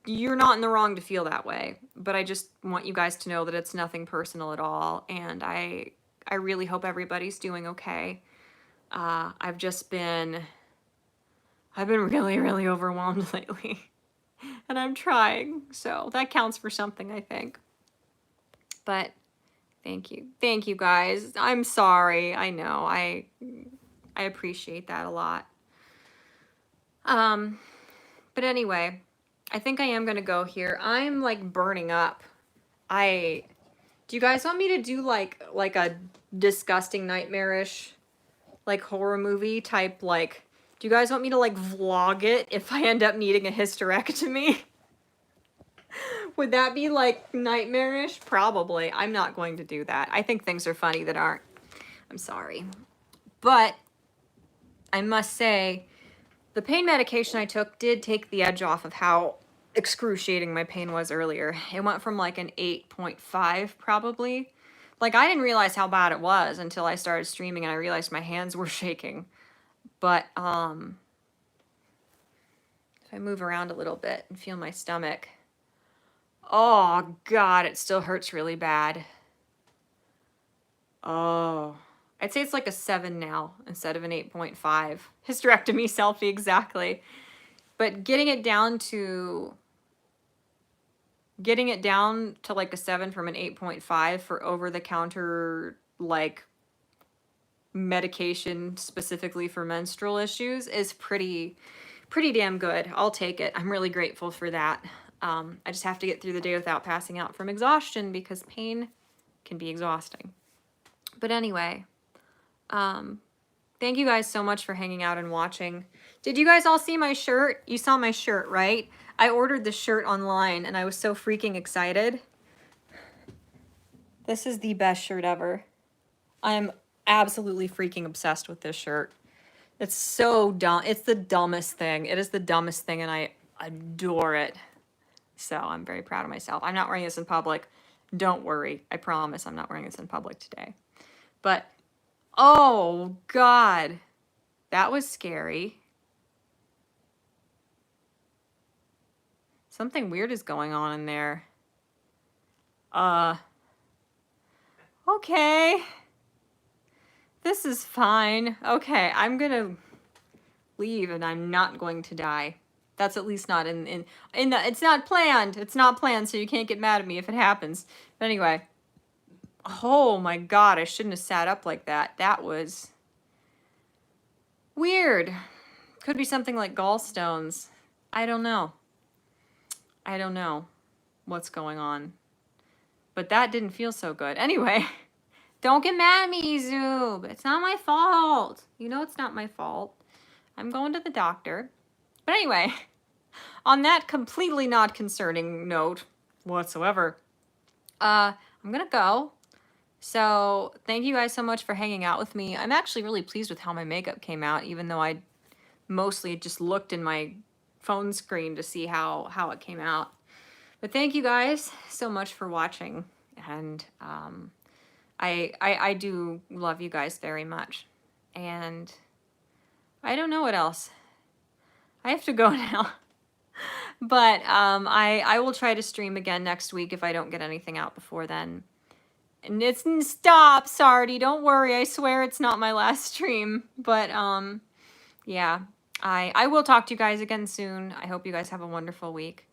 you're not in the wrong to feel that way. But I just want you guys to know that it's nothing personal at all, and I really hope everybody's doing okay. I've been really, really overwhelmed lately, and I'm trying, so that counts for something, I think. But thank you guys. I'm sorry. I know. I appreciate that a lot. But anyway, I think I am gonna go here. I'm like burning up. Do you guys want me to do like a disgusting, nightmarish, like horror movie type, like, do you guys want me to like vlog it if I end up needing a hysterectomy? Would that be like nightmarish? Probably. I'm not going to do that. I think things are funny that aren't. I'm sorry. But I must say, the pain medication I took did take the edge off of how excruciating my pain was earlier. It went from like an 8.5 probably. Like, I didn't realize how bad it was until I started streaming and I realized my hands were shaking. But if I move around a little bit and feel my stomach, oh God, it still hurts really bad. Oh, I'd say it's like a 7 now instead of an 8.5. Hysterectomy selfie, exactly. But getting it down to like a 7 from an 8.5 for over-the-counter, like, medication specifically for menstrual issues is pretty damn good. I'll take it. I'm really grateful for that. I just have to get through the day without passing out from exhaustion, because pain can be exhausting. But anyway, thank you guys so much for hanging out and watching. Did you guys all see my shirt? You saw my shirt, right? I ordered this shirt online and I was so freaking excited. This is the best shirt ever. I'm absolutely freaking obsessed with this shirt. It's so dumb. It's the dumbest thing. It is the dumbest thing, and I adore it. So I'm very proud of myself. I'm not wearing this in public. Don't worry. I promise I'm not wearing this in public today. But, oh God, that was scary. Something weird is going on in there. Okay. This is fine. Okay, I'm gonna leave and I'm not going to die. That's at least not in the, it's not planned. It's not planned, so you can't get mad at me if it happens. But anyway. Oh my God, I shouldn't have sat up like that. That was weird. Could be something like gallstones. I don't know. I don't know what's going on. But that didn't feel so good. Anyway, don't get mad at me, Zoob. It's not my fault. You know it's not my fault. I'm going to the doctor. But anyway, on that completely not concerning note whatsoever, I'm gonna go. So thank you guys so much for hanging out with me. I'm actually really pleased with how my makeup came out, even though I mostly just looked in my phone screen to see how it came out. But thank you guys so much for watching, and I do love you guys very much. And I don't know what else. I have to go now. But I will try to stream again next week if I don't get anything out before then. And stop, Sardi, don't worry. I swear it's not my last stream. But yeah, I will talk to you guys again soon. I hope you guys have a wonderful week.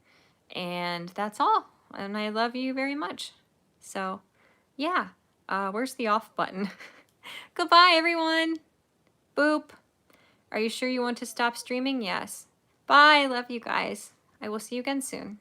And that's all. And I love you very much. So yeah, where's the off button? Goodbye, everyone. Boop. Are you sure you want to stop streaming? Yes. Bye. Love you guys. I will see you again soon.